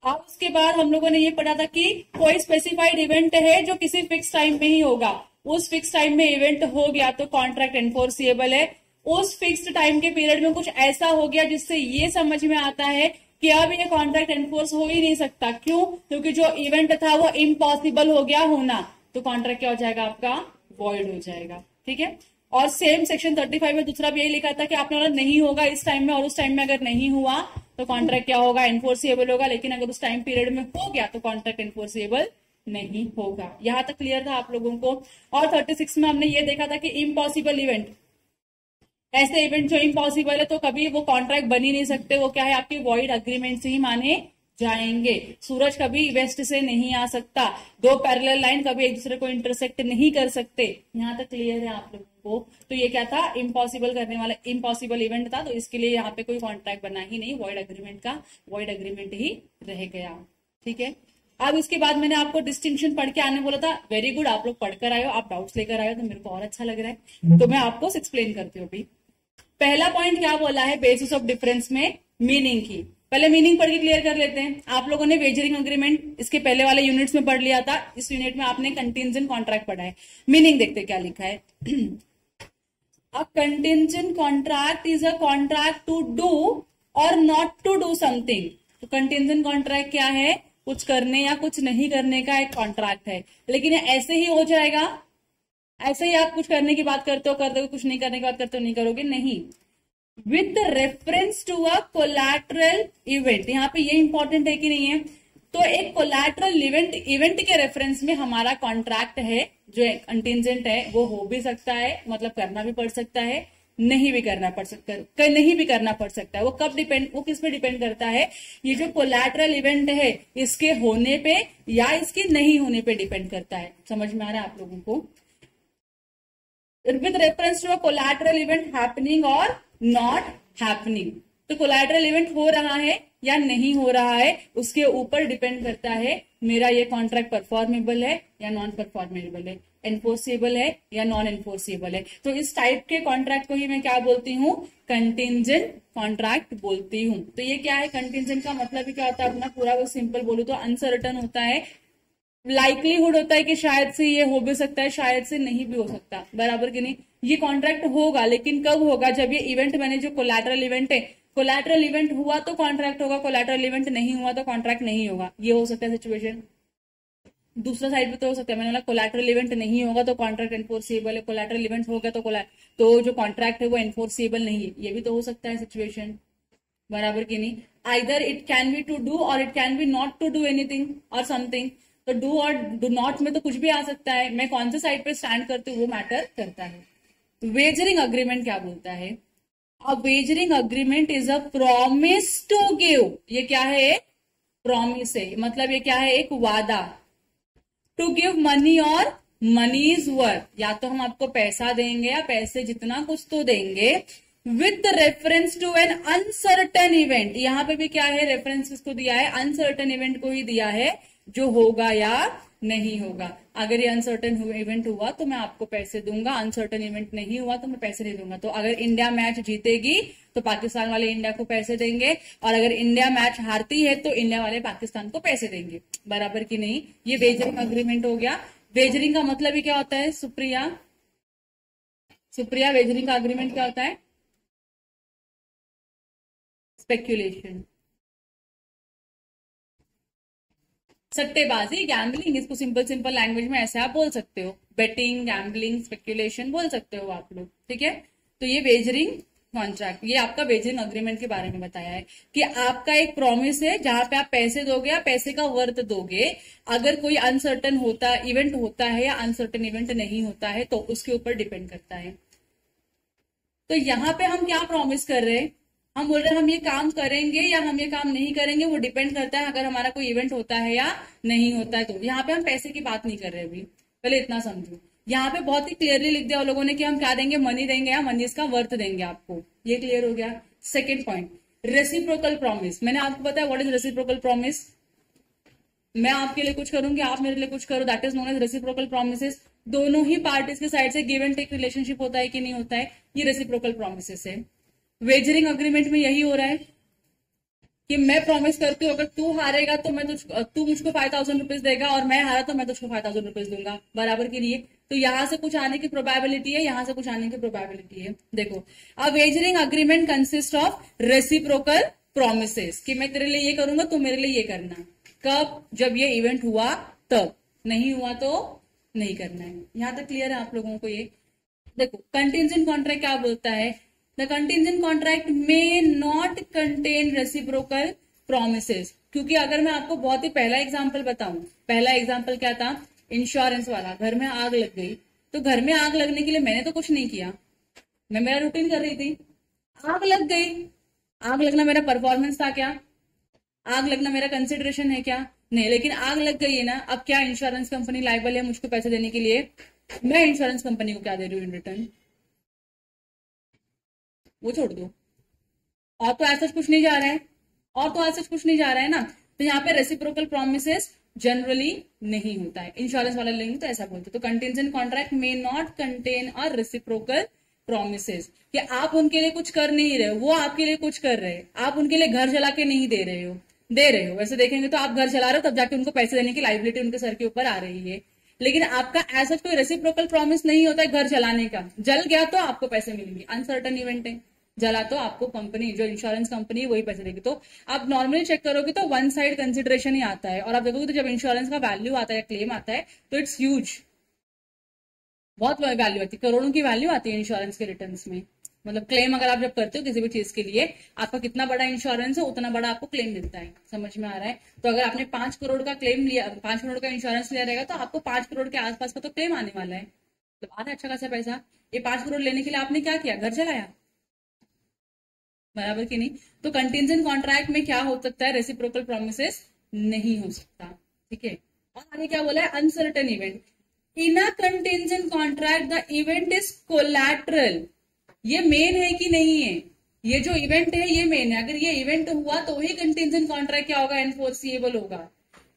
अब उसके बाद हम लोगों ने ये पढ़ा था कि कोई स्पेसिफाइड इवेंट है जो किसी फिक्स टाइम में ही होगा, उस फिक्स टाइम में इवेंट हो गया तो कॉन्ट्रैक्ट एनफोर्सेबल है। उस फिक्स्ड टाइम के पीरियड में कुछ ऐसा हो गया जिससे ये समझ में आता है कि अब ये कॉन्ट्रैक्ट एनफोर्स हो ही नहीं सकता। क्यों? क्योंकि जो इवेंट था वो इम्पॉसिबल हो गया होना, तो कॉन्ट्रैक्ट क्या हो जाएगा आपका? वॉइड हो जाएगा। ठीक है, और सेम सेक्शन 35 में दूसरा भी यही लिखा था कि आपने बोला नहीं होगा इस टाइम में, और उस टाइम में अगर नहीं हुआ तो कॉन्ट्रैक्ट क्या होगा? एनफोर्सेबल होगा। लेकिन अगर उस टाइम पीरियड में हो गया तो कॉन्ट्रैक्ट एनफोर्सेबल नहीं होगा। यहां तक क्लियर था आप लोगों को? और 36 में हमने ये देखा था कि इम्पॉसिबल इवेंट, ऐसे इवेंट जो इम्पॉसिबल है तो कभी वो कॉन्ट्रैक्ट बन ही नहीं सकते, वो क्या है आपके वॉइड अग्रीमेंट से ही माने जाएंगे। सूरज कभी वेस्ट से नहीं आ सकता, दो पैरेलल लाइन कभी एक दूसरे को इंटरसेक्ट नहीं कर सकते। यहां तक क्लियर है आप लोगों को? तो ये क्या था, इम्पॉसिबल करने वाला इम्पॉसिबल इवेंट था, तो इसके लिए यहाँ पे कोई कॉन्ट्रैक्ट बना ही नहीं, वॉइड अग्रीमेंट का वॉइड अग्रीमेंट ही रह गया। ठीक है, अब उसके बाद मैंने आपको डिस्टिंक्शन पढ़ के आने बोला था, वेरी गुड, आप लोग पढ़कर आए हो, आप डाउट्स लेकर आए हो, तो मेरे को और अच्छा लग रहा है, तो मैं आपको एक्सप्लेन करती हूँ अभी। पहला पॉइंट क्या बोला है, बेसिस ऑफ डिफरेंस में मीनिंग की। पहले मीनिंग पढ़ के क्लियर कर लेते हैं। आप लोगों ने वेजरिंग अग्रीमेंट इसके पहले वाले यूनिट्स में पढ़ लिया था, इस यूनिट में आपने कंटिंजेंट कॉन्ट्रैक्ट पढ़ा है। मीनिंग देखते क्या लिखा है। A contingent contract is a contract to do or not to do something. तो कंटिंजेंट कॉन्ट्रैक्ट क्या है, कुछ करने या कुछ नहीं करने का एक कॉन्ट्रैक्ट है। लेकिन ऐसे ही हो जाएगा, ऐसे ही आप कुछ करने की बात करते हो कर दोगे, कुछ नहीं करने की बात करते हो नहीं करोगे, नहीं। With reference to a collateral event, यहाँ पे ये इंपॉर्टेंट है कि नहीं है, तो एक कोलैटरल इवेंट के रेफरेंस में हमारा कॉन्ट्रैक्ट है जो कंटिंजेंट है, वो हो भी सकता है, मतलब करना भी पड़ सकता है, नहीं भी करना पड़ सकता है, नहीं भी करना पड़ सकता है। वो कब डिपेंड, वो किस पे डिपेंड करता है, ये जो कोलैटरल इवेंट है इसके होने पे या इसके नहीं होने पे डिपेंड करता है। समझ में आ रहा है आप लोगों को? With reference to a collateral event happening और नॉट हैपनिंग, तो कोलैटरल इवेंट हो रहा है या नहीं हो रहा है उसके ऊपर डिपेंड करता है मेरा ये कॉन्ट्रैक्ट परफॉर्मेबल है या नॉन परफॉर्मेबल है, एनफोर्सेबल है या नॉन एनफोर्सेबल है। तो इस टाइप के कॉन्ट्रैक्ट को ही मैं क्या बोलती हूँ, कंटिंजेंट कॉन्ट्रैक्ट बोलती हूँ। तो ये क्या है, कंटिंजेंट का मतलब ही क्या होता है अपना पूरा वो सिंपल बोलू तो अनसर्टन होता है, लाइकलीहुड होता है कि शायद से ये हो भी सकता है, शायद से नहीं भी हो सकता, बराबर कि नहीं। ये कॉन्ट्रैक्ट होगा, लेकिन कब होगा, जब ये इवेंट बने, जो कोलैटरल इवेंट है, कोलैटरल इवेंट हुआ तो कॉन्ट्रैक्ट होगा, कोलैटरल इवेंट नहीं हुआ तो कॉन्ट्रैक्ट नहीं होगा। ये हो सकता है सिचुएशन। दूसरा साइड पे तो हो सकता है, मैंने बोला कोलैटरल इवेंट नहीं होगा तो कॉन्ट्रैक्ट एनफोर्सेबल है, कोलैटरल इवेंट होगा तो जो कॉन्ट्रैक्ट है वो एनफोर्सेबल नहीं है, ये भी तो हो सकता है सिचुएशन, बराबर की नहीं। Either it can be to do or it can be not to do anything or something. तो डू और डू नॉट में तो कुछ भी आ सकता है, मैं कौन से साइड पे स्टैंड करती हूँ वो मैटर करता है। वेजरिंग अग्रीमेंट क्या बोलता है, a wagering agreement is a promise to give, ये क्या है, प्रॉमिस है, मतलब ये क्या है, एक वादा। टू गिव मनी और मनी इज वर्थ, या तो हम आपको पैसा देंगे या पैसे जितना कुछ तो देंगे, with reference to an uncertain event. यहां पे भी क्या है, रेफरेंस किसको दिया है, अनसर्टन इवेंट को ही दिया है, जो होगा या नहीं होगा। अगर ये अनसर्टन इवेंट हुआ तो मैं आपको पैसे दूंगा, अनसर्टन इवेंट नहीं हुआ तो मैं पैसे नहीं दूंगा। तो अगर इंडिया मैच जीतेगी तो पाकिस्तान वाले इंडिया को पैसे देंगे, और अगर इंडिया मैच हारती है तो इंडिया वाले पाकिस्तान को पैसे देंगे, बराबर की नहीं। ये वेजरिंग अग्रीमेंट हो गया। वेजरिंग का मतलब ही क्या होता है, सुप्रिया, सुप्रिया वेजरिंग का अग्रीमेंट क्या होता है, स्पेक्यूलेशन, सट्टेबाजी, गैम्बलिंग, इसको सिंपल सिंपल लैंग्वेज में ऐसे आप बोल सकते हो, बेटिंग, गैम्बलिंग, स्पेक्यूलेशन बोल सकते हो आप लोग, ठीक है। तो ये वेजरिंग कॉन्ट्रैक्ट, ये आपका वेजरिंग अग्रीमेंट के बारे में बताया है कि आपका एक प्रॉमिस है जहां पे आप पैसे दोगे या पैसे का वर्थ दोगे। अगर कोई अनसर्टन होता इवेंट होता है या अनसर्टन इवेंट नहीं होता है तो उसके ऊपर डिपेंड करता है। तो यहाँ पे हम क्या प्रॉमिस कर रहे हैं, हम बोल रहे हैं हम ये काम करेंगे या हम ये काम नहीं करेंगे, वो डिपेंड करता है अगर हमारा कोई इवेंट होता है या नहीं होता है। तो यहाँ पे हम पैसे की बात नहीं कर रहे अभी, पहले इतना समझो। यहाँ पे बहुत ही क्लियरली लिख दिया लोगों ने कि हम क्या देंगे, मनी देंगे या मनी का वर्थ देंगे आपको, ये क्लियर हो गया। Second point, reciprocal promise. मैंने आपको बताया व्हाट इज रेसिप्रोकल प्रॉमिस, मैं आपके लिए कुछ करूंगी आप मेरे लिए कुछ करो, that is known as reciprocal promises. दोनों ही पार्टीज के साइड से गिव एंड टेक रिलेशनशिप होता है कि नहीं होता है, ये रेसिप्रोकल प्रॉमिसेस है। वेजरिंग अग्रीमेंट में यही हो रहा है कि मैं प्रॉमिस करती हूँ अगर तू हारेगा तो तू मुझको 5000 रुपीज देगा और मैं हारा तो मैं तुझको 5000 रुपीज दूंगा, बराबर के लिए। तो यहां से कुछ आने की प्रोबेबिलिटी है, यहां से कुछ आने की प्रोबेबिलिटी है। देखो, a wagering agreement consist of reciprocal promises, कि मैं तेरे लिए ये करूंगा तो मेरे लिए ये करना। कब, जब ये इवेंट हुआ तब, नहीं हुआ तो नहीं करना है। यहां तक क्लियर है आप लोगों को ये। देखो, कंटिंजेंट कॉन्ट्रैक्ट क्या बोलता है, the contingent contract may not contain reciprocal promises. क्योंकि अगर मैं आपको बहुत ही पहला एग्जांपल बताऊं, पहला एग्जांपल क्या था, इंश्योरेंस वाला। घर में आग लग गई, तो घर में आग लगने के लिए मैंने तो कुछ नहीं किया, मैं मेरा रूटीन कर रही थी, आग लग गई। आग लगना मेरा परफॉर्मेंस था क्या? आग लगना मेरा कंसिडरेशन है क्या? नहीं। लेकिन आग लग गई है ना, अब क्या इंश्योरेंस कंपनी लायबल है मुझको पैसे देने के लिए? मैं इंश्योरेंस कंपनी को क्या दे रही हूँ इन रिटर्न? वो छोड़ दो। और तो ऐसा कुछ नहीं जा रहा है, और तो ऐसा कुछ नहीं जा रहा है ना। तो यहाँ पे रेसिप्रोकल प्रोमिसेस जनरली नहीं होता है। इंश्योरेंस वाले लेंगे तो ऐसा बोलते, तो contingent contract may not contain a reciprocal promises, कि आप उनके लिए कुछ कर नहीं रहे हो, वो आपके लिए कुछ कर रहे हैं, आप उनके लिए घर चला के नहीं दे रहे हो, दे रहे हो। वैसे देखेंगे तो आप घर चला रहे हो तब जाके उनको पैसे देने की लाइबिलिटी उनके सर के ऊपर आ रही है, लेकिन आपका ऐसा कोई रेसिप्रोकल प्रॉमिस नहीं होता है घर चलाने का। जल गया तो आपको पैसे मिलेंगे, अनसर्टन इवेंट है, जला तो आपको कंपनी, जो इंश्योरेंस कंपनी है वही पैसे देगी। तो आप नॉर्मली चेक करोगे तो वन साइड कंसिडरेशन ही आता है, और आप देखोगे तो जब इंश्योरेंस का वैल्यू आता है, क्लेम आता है, तो इट्स ह्यूज, बहुत वैल्यू आती है, करोड़ों की वैल्यू आती है इंश्योरेंस के रिटर्न्स में। मतलब क्लेम अगर आप जब करते हो किसी भी चीज के लिए, आपका कितना बड़ा इंश्योरेंस है उतना बड़ा आपको क्लेम मिलता है। समझ में आ रहा है? तो अगर आपने 5 करोड़ का क्लेम लिया, 5 करोड़ का इंश्योरेंस लिया रहेगा, तो आपको 5 करोड़ के आसपास का तो क्लेम आने वाला है। तो आ रहा है अच्छा खासा पैसा। ये 5 करोड़ लेने के लिए आपने क्या किया? घर चलाया, बराबर की नहीं। तो कंटिजेंट कॉन्ट्रैक्ट में क्या हो सकता है? रेसिप्रोकल प्रोमिसेस नहीं हो सकता। ठीक है। और आगे क्या बोला है? Uncertain event. In a contingent contract the event is collateral. ये मेन है कि नहीं है? ये जो इवेंट है ये मेन है। अगर ये इवेंट हुआ तो ही कंटिजेंट कॉन्ट्रैक्ट क्या होगा? एनफोर्सिएबल होगा।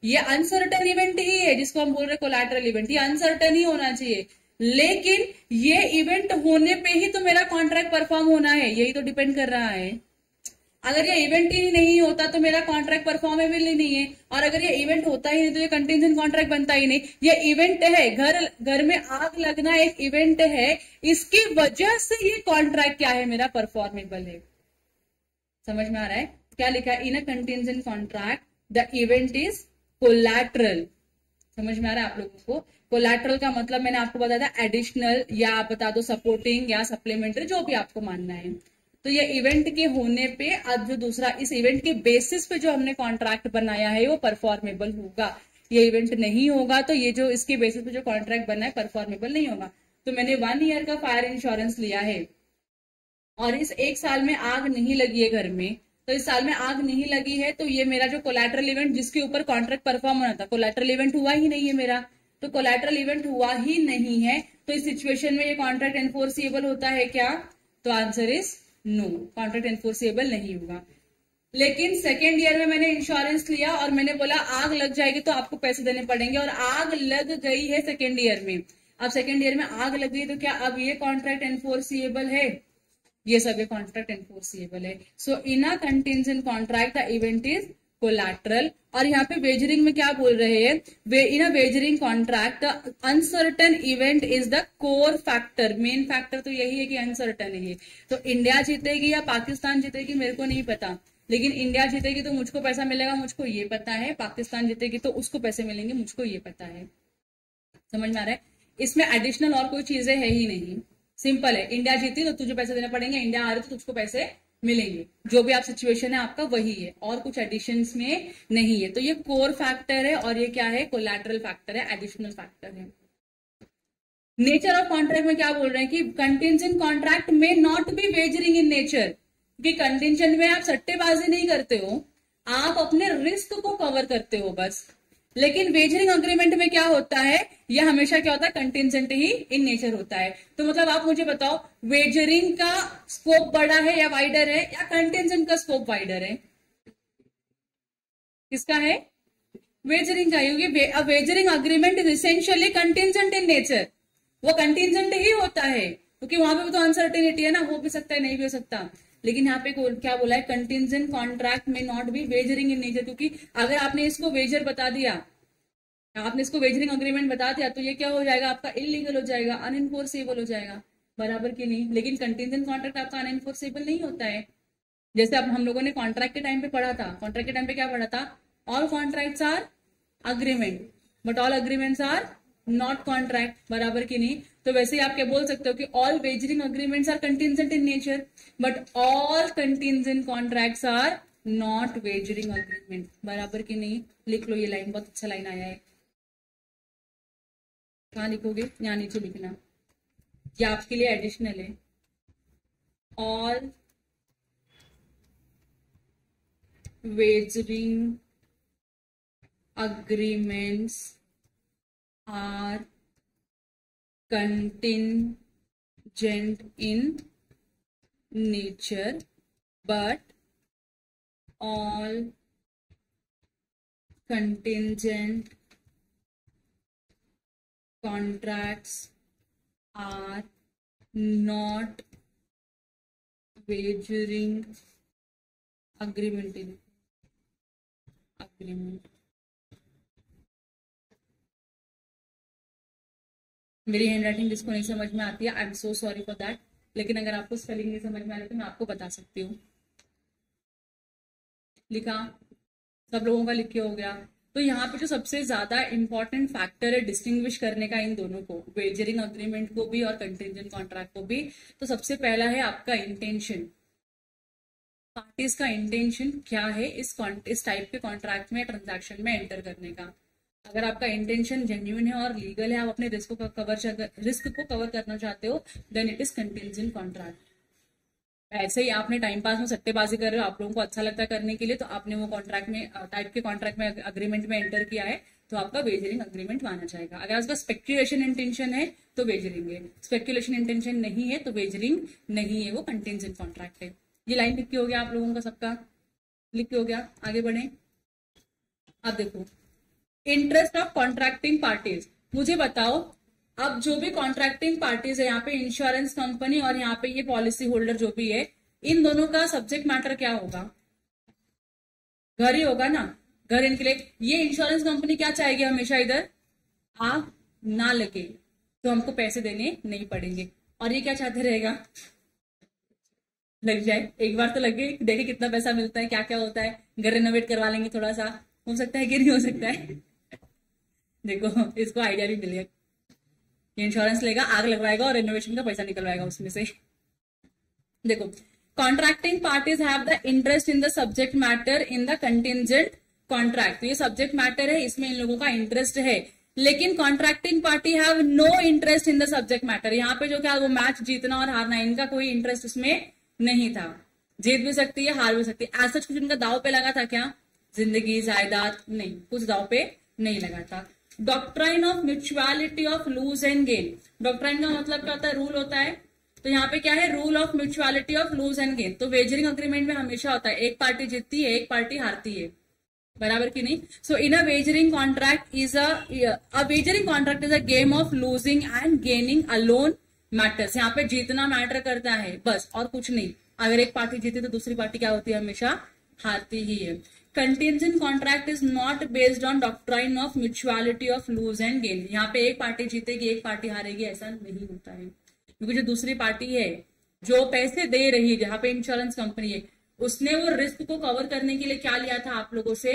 ये अनसर्टेन इवेंट ही है जिसको हम बोल रहे कोलैटरल इवेंट, ये अनसर्टेन ही होना चाहिए। लेकिन ये इवेंट होने पे ही तो मेरा कॉन्ट्रैक्ट परफॉर्म होना है, यही तो डिपेंड कर रहा है। अगर ये इवेंट ही नहीं होता तो मेरा कॉन्ट्रैक्ट परफॉर्मेबल ही नहीं है, और अगर ये इवेंट होता ही नहीं तो ये कंटिजेंट कॉन्ट्रैक्ट बनता ही नहीं। ये इवेंट है, घर में आग लगना एक इवेंट है, इसकी वजह से ये कॉन्ट्रैक्ट क्या है? मेरा परफॉर्मेबल है। समझ में आ रहा है? क्या लिखा है? In a contingent contract the event is collateral. समझ में आ रहा है आप लोगों को? कोलैटरल का मतलब मैंने आपको बताया था एडिशनल, या आप बता दो सपोर्टिंग या सप्लीमेंट्री, जो भी आपको मानना है। तो ये इवेंट के होने पे अब जो दूसरा, इस इवेंट के बेसिस पे जो हमने कॉन्ट्रैक्ट बनाया है वो परफॉर्मेबल होगा। ये इवेंट नहीं होगा तो ये जो इसके बेसिस पे जो कॉन्ट्रैक्ट बना है परफॉर्मेबल नहीं होगा। तो मैंने 1 ईयर का फायर इंश्योरेंस लिया है, और इस 1 साल में आग नहीं लगी है घर में, तो इस साल में आग नहीं लगी है, तो ये मेरा जो कोलैटरल इवेंट जिसके ऊपर कॉन्ट्रैक्ट परफॉर्म होना था, कोलैटरल इवेंट हुआ ही नहीं है मेरा। तो कोलैटरल इवेंट हुआ ही नहीं है, तो इस सिचुएशन में ये कॉन्ट्रैक्ट एनफोर्सिएबल होता है क्या? तो answer is no, contract enforceable नहीं होगा। लेकिन सेकेंड ईयर में मैंने इंश्योरेंस लिया और मैंने बोला आग लग जाएगी तो आपको पैसे देने पड़ेंगे, और आग लग गई है सेकेंड ईयर में। अब सेकेंड ईयर में आग लग गई तो क्या अब ये कॉन्ट्रैक्ट एनफोर्सिएबल है? ये सभी कॉन्ट्रैक्ट एनफोर्सिएबल है। So in a contingent contract the event is collateral. और यहाँ पे वेजरिंग में क्या बोल रहे हैं? In a wagering contract uncertain event is the core factor. Main factor तो यही है कि अनसर्टन है। तो इंडिया जीतेगी या पाकिस्तान जीतेगी मेरे को नहीं पता, लेकिन इंडिया जीतेगी तो मुझको पैसा मिलेगा, मुझको ये पता है। पाकिस्तान जीतेगी तो उसको पैसे मिलेंगे, मुझको ये पता है। समझ में आ रहा है? इसमें एडिशनल और कोई चीजें है ही नहीं, सिंपल है। इंडिया जीती तो तुझे पैसे देने पड़ेंगे, इंडिया हारे तो तुझको पैसे मिलेंगे। जो भी आप सिचुएशन है आपका वही है, और कुछ एडिशंस में नहीं है। तो ये कोर फैक्टर है, और ये क्या है? कोलैटरल फैक्टर है, एडिशनल फैक्टर है। नेचर ऑफ कॉन्ट्रैक्ट में क्या बोल रहे हैं कि कंटिजेंट कॉन्ट्रैक्ट में not be wagering in nature, क्योंकि कंटिजेंट में आप सट्टेबाजी नहीं करते हो, आप अपने रिस्क को कवर करते हो बस। लेकिन वेजरिंग अग्रीमेंट में क्या होता है? यह हमेशा क्या होता है? कंटिजेंट ही इन नेचर होता है। तो मतलब आप मुझे बताओ, वेजरिंग का स्कोप बड़ा है या वाइडर है, या कंटिजेंट का स्कोप वाइडर है? किसका है? वेजरिंग का, क्योंकि wagering agreement is essentially contingent in nature. वो कंटिजेंट ही होता है, क्योंकि वहां पे तो अनसर्टेनिटी है ना, हो भी सकता है नहीं भी हो सकता। लेकिन यहाँ पे क्या बोला है? कंटिजेंट कॉन्ट्रैक्ट में not be wagering in nature, क्योंकि अगर आपने इसको वेजर बता दिया, आपने इसको वेजरिंग अग्रीमेंट बता दिया, तो ये क्या हो जाएगा? आपका इलीगल हो जाएगा, अनएनफोर्सेबल हो जाएगा, बराबर की नहीं। लेकिन कंटिजेंट कॉन्ट्रैक्ट आपका अनएनफोर्सेबल नहीं होता है। जैसे अब हम लोगों ने कॉन्ट्रैक्ट के टाइम पे पढ़ा था, कॉन्ट्रैक्ट के टाइम पे क्या पढ़ा था? All contracts are agreement but all agreements are not contract, बराबर की नहीं। तो वैसे ही आप क्या बोल सकते हो कि all wagering agreements are contingent in nature but all contingent contracts are not wagering agreement, बराबर की नहीं। लिख लो ये लाइन, बहुत अच्छा लाइन आया है। कहाँ लिखोगे? यहाँ नीचे लिखना, ये आपके लिए एडिशनल है। All wagering agreements are contingent in nature, but all contingent contracts are not wagering agreement in agreement. मेरी हैंड राइटिंग जिसको नहीं समझ में आती है, I am so sorry for that, लेकिन अगर आपको स्पेलिंग नहीं समझ में आ रही तो मैं आपको बता सकती हूँ। लिखा, सब लोगों का लिख के हो गया। तो यहाँ पे जो सबसे ज्यादा इंपॉर्टेंट फैक्टर है डिस्टिंग्विश करने का इन दोनों को, वेजरिंग अग्रीमेंट को भी और कंटिंजेंट कॉन्ट्रैक्ट को भी, तो सबसे पहला है आपका इंटेंशन। पार्टीज का इंटेंशन क्या है इस टाइप के कॉन्ट्रैक्ट में, ट्रांजैक्शन में एंटर करने का। अगर आपका इंटेंशन जेन्युइन है और लीगल है, आप अपने रिस्क को कवर करना चाहते हो, then it is contingent contract. ऐसे ही आपने टाइम पास में सट्टेबाजी कर रहे हो, आप लोगों को अच्छा लगता है करने के लिए, तो आपने वो कॉन्ट्रैक्ट में टाइप के कॉन्ट्रैक्ट में अग्रीमेंट में एंटर किया है, तो आपका वेजरिंग अग्रीमेंट माना जाएगा। अगर आपका स्पेक्युलेशन इंटेंशन है तो वेजरिंग है, स्पेक्युलेशन इंटेंशन नहीं है तो वेजरिंग नहीं है, वो कंटिंजेंट कॉन्ट्रैक्ट है। ये लाइन लिख के हो गया आप लोगों का, सबका लिख के हो गया। आगे बढ़े। अब देखो, इंटरेस्ट ऑफ कॉन्ट्रैक्टिंग पार्टीज। मुझे बताओ, अब जो भी कॉन्ट्रैक्टिंग पार्टीज है, यहाँ पे इंश्योरेंस कंपनी और यहाँ पे ये पॉलिसी होल्डर जो भी है, इन दोनों का सब्जेक्ट मैटर क्या होगा? घर ही होगा ना। घर इनके लिए ये इंश्योरेंस कंपनी क्या चाहेगी हमेशा, इधर आग ना लगे तो हमको पैसे देने नहीं पड़ेंगे, और ये क्या चाहते रहेगा, लग जाए। एक बार तो लगे, देखे कितना पैसा मिलता है, क्या क्या होता है, घर रिनोवेट करवा लेंगे थोड़ा सा, हो सकता है कि नहीं हो सकता है। देखो इसको आइडिया भी मिल गया, इंश्योरेंस लेगा, आग लगवाएगा और रिनोवेशन का पैसा निकलवाएगा उसमें से। देखो, contracting parties have the interest in the subject matter in the contingent contract. तो ये सब्जेक्ट मैटर है, इसमें इन लोगों का इंटरेस्ट है, लेकिन contracting party have no interest in the subject matter. यहाँ पे जो क्या, वो मैच जीतना और हारना, इनका कोई इंटरेस्ट इसमें नहीं था। जीत भी सकती है, हार भी सकती है। ऐसा कुछ इनका दाव पे लगा था क्या? जिंदगी, जायदाद, नहीं, कुछ दाव पे नहीं लगा था। Doctrine of mutuality of lose and gain. Doctrine का मतलब क्या होता है? रूल होता है। तो यहाँ पे क्या है? Rule of mutuality of lose and gain. तो वेजरिंग अग्रीमेंट में हमेशा होता है एक पार्टी जीतती है, एक पार्टी हारती है, बराबर की नहीं। So in a wagering contract is wagering contract is a game of losing and gaining alone matters. यहाँ पे जीतना मैटर करता है बस, और कुछ नहीं। अगर एक पार्टी जीती तो दूसरी पार्टी क्या होती है? हमेशा हारती ही है। Contingent contract is not based on doctrine of mutuality of lose and gain. यहाँ पे एक पार्टी जीतेगी, एक पार्टी हारेगी, ऐसा नहीं होता है, क्योंकि जो दूसरी पार्टी है जो पैसे दे रही है, जहां पे इंश्योरेंस कंपनी है, उसने वो रिस्क को कवर करने के लिए क्या लिया था? आप लोगों से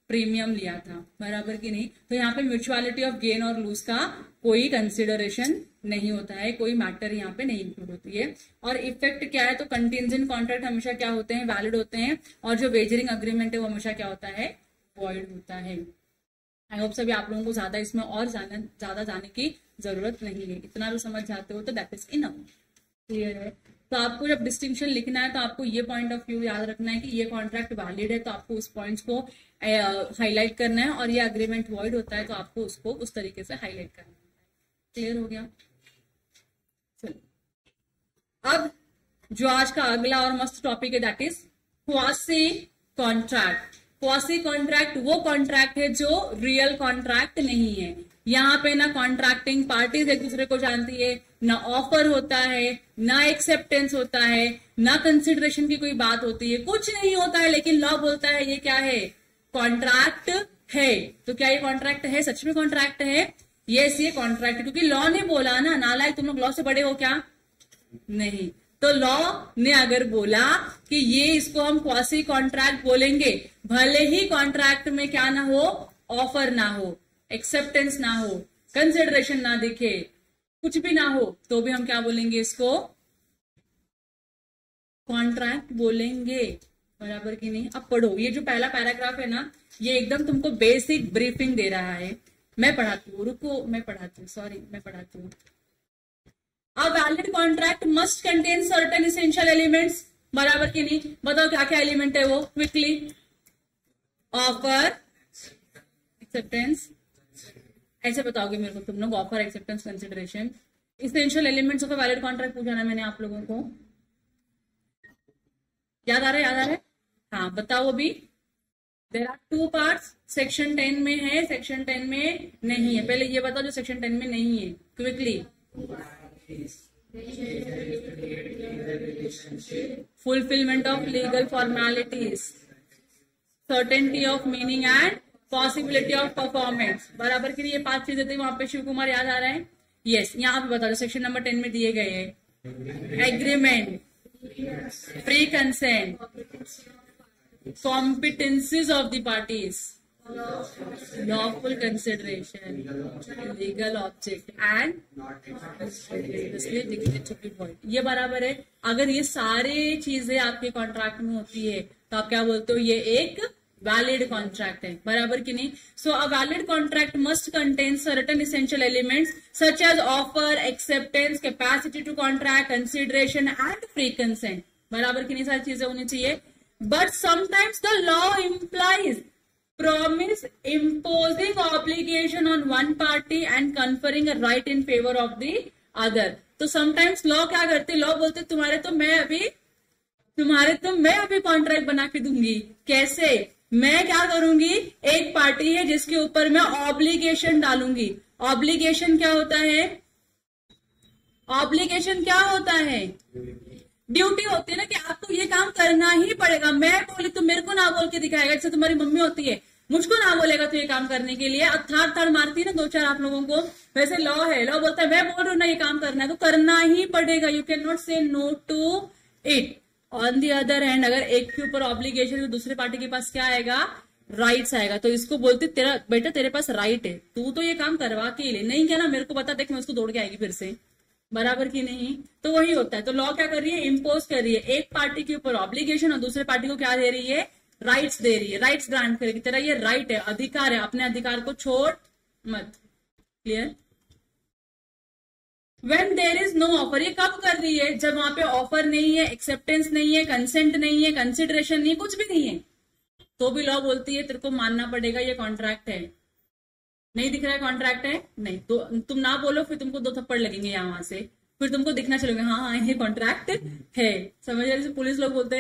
प्रीमियम लिया था, बराबर की नहीं। तो यहाँ पे म्यूचुअलिटी ऑफ गेन और लूज का कोई कंसिडरेशन नहीं होता है, कोई मैटर यहाँ पे नहीं इंक्लूड होती है। और इफेक्ट क्या है? तो कंटिंजेंट कॉन्ट्रैक्ट हमेशा क्या होते हैं? वैलिड होते हैं, और जो वेजरिंग अग्रीमेंट है वो हमेशा क्या होता है? वॉइड होता है। आई होप सभी आप लोगों को ज्यादा इसमें और ज्यादा जाने की जरूरत नहीं है, इतना तो समझ जाते हो तो दैट इज इनफ। क्लियर है? तो आपको जब डिस्टिंक्शन लिखना है तो आपको ये पॉइंट ऑफ व्यू याद रखना है कि ये कॉन्ट्रैक्ट वैलिड है तो आपको उस पॉइंट्स को हाईलाइट करना है, और ये अग्रीमेंट वॉइड होता है तो आपको उसको उस तरीके से हाईलाइट करना है। क्लियर हो गया? चलो, अब जो आज का अगला और मस्त टॉपिक है that is quasi contract. Quasi contract वो कॉन्ट्रैक्ट है जो रियल कॉन्ट्रैक्ट नहीं है। यहाँ पे ना कॉन्ट्रैक्टिंग पार्टीज एक दूसरे को जानती है, ना ऑफर होता है, ना एक्सेप्टेंस होता है, ना कंसिडरेशन की कोई बात होती है, कुछ नहीं होता है, लेकिन लॉ बोलता है ये क्या है? कॉन्ट्रैक्ट है। तो क्या ये कॉन्ट्रैक्ट है? सच में कॉन्ट्रैक्ट है? यस, ये कॉन्ट्रैक्ट, क्योंकि लॉ ने बोला ना। नालायक तुम लोग लॉ से बड़े हो क्या? नहीं। तो लॉ ने अगर बोला कि ये इसको हम क्वासी कॉन्ट्रैक्ट बोलेंगे, भले ही कॉन्ट्रैक्ट में क्या ना हो? ऑफर ना हो, एक्सेप्टेंस ना हो, कंसिडरेशन ना दिखे, कुछ भी ना हो, तो भी हम क्या बोलेंगे? इसको कॉन्ट्रैक्ट बोलेंगे, बराबर की नहीं। अब पढ़ो, ये जो पहला पैराग्राफ है ना, ये एकदम तुमको बेसिक ब्रीफिंग दे रहा है। मैं पढ़ाती हूँ, रुको मैं पढ़ाती हूँ, सॉरी मैं पढ़ाती हूँ। अ valid contract must contain certain essential elements, बराबर की नहीं? बताओ क्या क्या एलिमेंट है वो क्विकली। ऑफर, एक्सेप्टेंस, ऐसे बताओगे मेरे को तुम लोग, offer, acceptance, consideration, essential elements of a valid contract पूछा ना मैंने आप लोगों को, याद आ रहा है? याद आ रहा है? हाँ बताओ अभी। There are two parts, section 10 में है, सेक्शन 10 में नहीं है। पहले ये बताओ जो सेक्शन 10 में नहीं है quickly. Fulfilment of legal formalities, certainty of meaning and possibility of performance, बराबर की नहीं? ये 5 चीजें थी वहां पे। शिव कुमार याद आ रहा है? यस, यहाँ पे बता दो सेक्शन नंबर 10 में दिए गए हैं। Agreement, free consent, competencies of the parties, lawful consideration, legal object and ये बराबर है। अगर ये सारे चीजें आपके कॉन्ट्रैक्ट में होती है तो आप क्या बोलते हो? ये एक वैलिड कॉन्ट्रैक्ट है, बराबर की नहीं? So a valid contract must contain certain essential elements such as offer, acceptance, capacity to contract, consideration and free consent, बराबर की नहीं? सारी चीजें होनी चाहिए। But sometimes the law implies promise imposing obligation on one party and conferring a right in favor of the other. तो sometimes law क्या करते? लॉ बोलते तुम्हारे तो मैं अभी कॉन्ट्रैक्ट बना के दूंगी। कैसे? मैं क्या करूंगी? एक पार्टी है जिसके ऊपर मैं ऑब्लिगेशन डालूंगी। ऑब्लिगेशन क्या होता है? ऑब्लिगेशन क्या होता है? ड्यूटी होती है ना कि आपको ये काम करना ही पड़ेगा। मैं बोली तो मेरे को ना बोल के दिखाएगा, जैसे तुम्हारी मम्मी होती है, मुझको ना बोलेगा तो ये काम करने के लिए थड़ मारती है ना 2-4 आप लोगों को। वैसे लॉ है, लॉ बोलता है मैं बोल रहा हूं ना ये काम करना है तो करना ही पड़ेगा। You can not say no to it. On the other hand, अगर एक के ऊपर ऑब्लिगेशन तो दूसरे पार्टी के पास क्या आएगा? राइट्स आएगा। तो इसको बोलते तेरा बेटा तेरे पास राइट है, तू तो ये काम करवा के ले, नहीं क्या ना मेरे को बता, देख मैं उसको दौड़ के आएगी फिर से, बराबर की नहीं? तो वही होता है। तो लॉ क्या कर रही है? इम्पोज कर रही है एक पार्टी के ऊपर ऑब्लिगेशन और दूसरे पार्टी को क्या दे रही है? राइट्स दे रही है। राइट्स ग्रांट करेगी, तेरा ये राइट है, अधिकार है, अपने अधिकार को छोड़ मत। Clear? When there is no offer, ये कब कर रही है? जब वहां पे ऑफर नहीं है, एक्सेप्टेंस नहीं है, कंसेंट नहीं है, कंसिडरेशन नहीं है, कुछ भी नहीं है, तो भी लॉ बोलती है तेरे को मानना पड़ेगा ये कॉन्ट्रैक्ट है। नहीं दिख रहा है कॉन्ट्रैक्ट है? नहीं तो तुम ना बोलो, फिर तुमको 2 थप्पड़ लगेंगे यहाँ से, फिर तुमको दिखना चलेगा हाँ ये कॉन्ट्रैक्ट है। समझ रहे? पुलिस लोग बोलते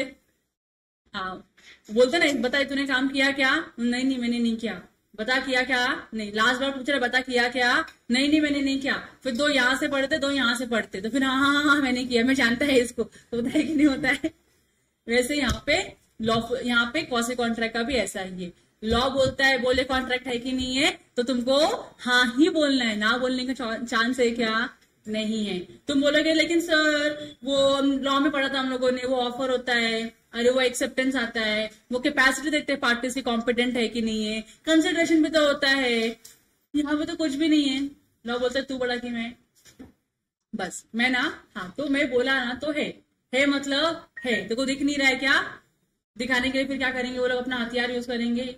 हाँ, बोलते ना बता तूने काम किया क्या? नहीं मैंने नहीं किया। बता किया क्या? नहीं। लास्ट बार पूछ रहे बता किया क्या? नहीं मैंने नहीं किया। फिर 2 यहाँ से पढ़ते 2 यहाँ से पढ़ते, तो फिर हाँ मैंने किया, मैं जानता है इसको, तो होता है कि नहीं होता है? वैसे यहाँ पे लॉ, यहाँ पे क्वासी कॉन्ट्रैक्ट का भी ऐसा ही है। लॉ बोलता है बोले कॉन्ट्रैक्ट है कि नहीं है, तो तुमको हाँ ही बोलना है, ना बोलने का चांस है क्या? नहीं है। तुम बोलोगे लेकिन सर वो लॉ में पढ़ा था हम लोगों ने, वो ऑफर होता है, अरे वो एक्सेप्टेंस आता है, वो कैपेसिटी देखते हैं पार्टीज की कॉम्पिटेंट है कि नहीं है, कंसिडरेशन भी तो होता है, यहाँ पे तो कुछ भी नहीं है। लॉ बोलता है तू बड़ा कि मैं, बस मैं ना, हाँ तो मैं बोला ना तो है मतलब है। देखो दिख नहीं रहा है क्या? दिखाने के लिए फिर क्या करेंगे वो लोग? अपना हथियार यूज करेंगे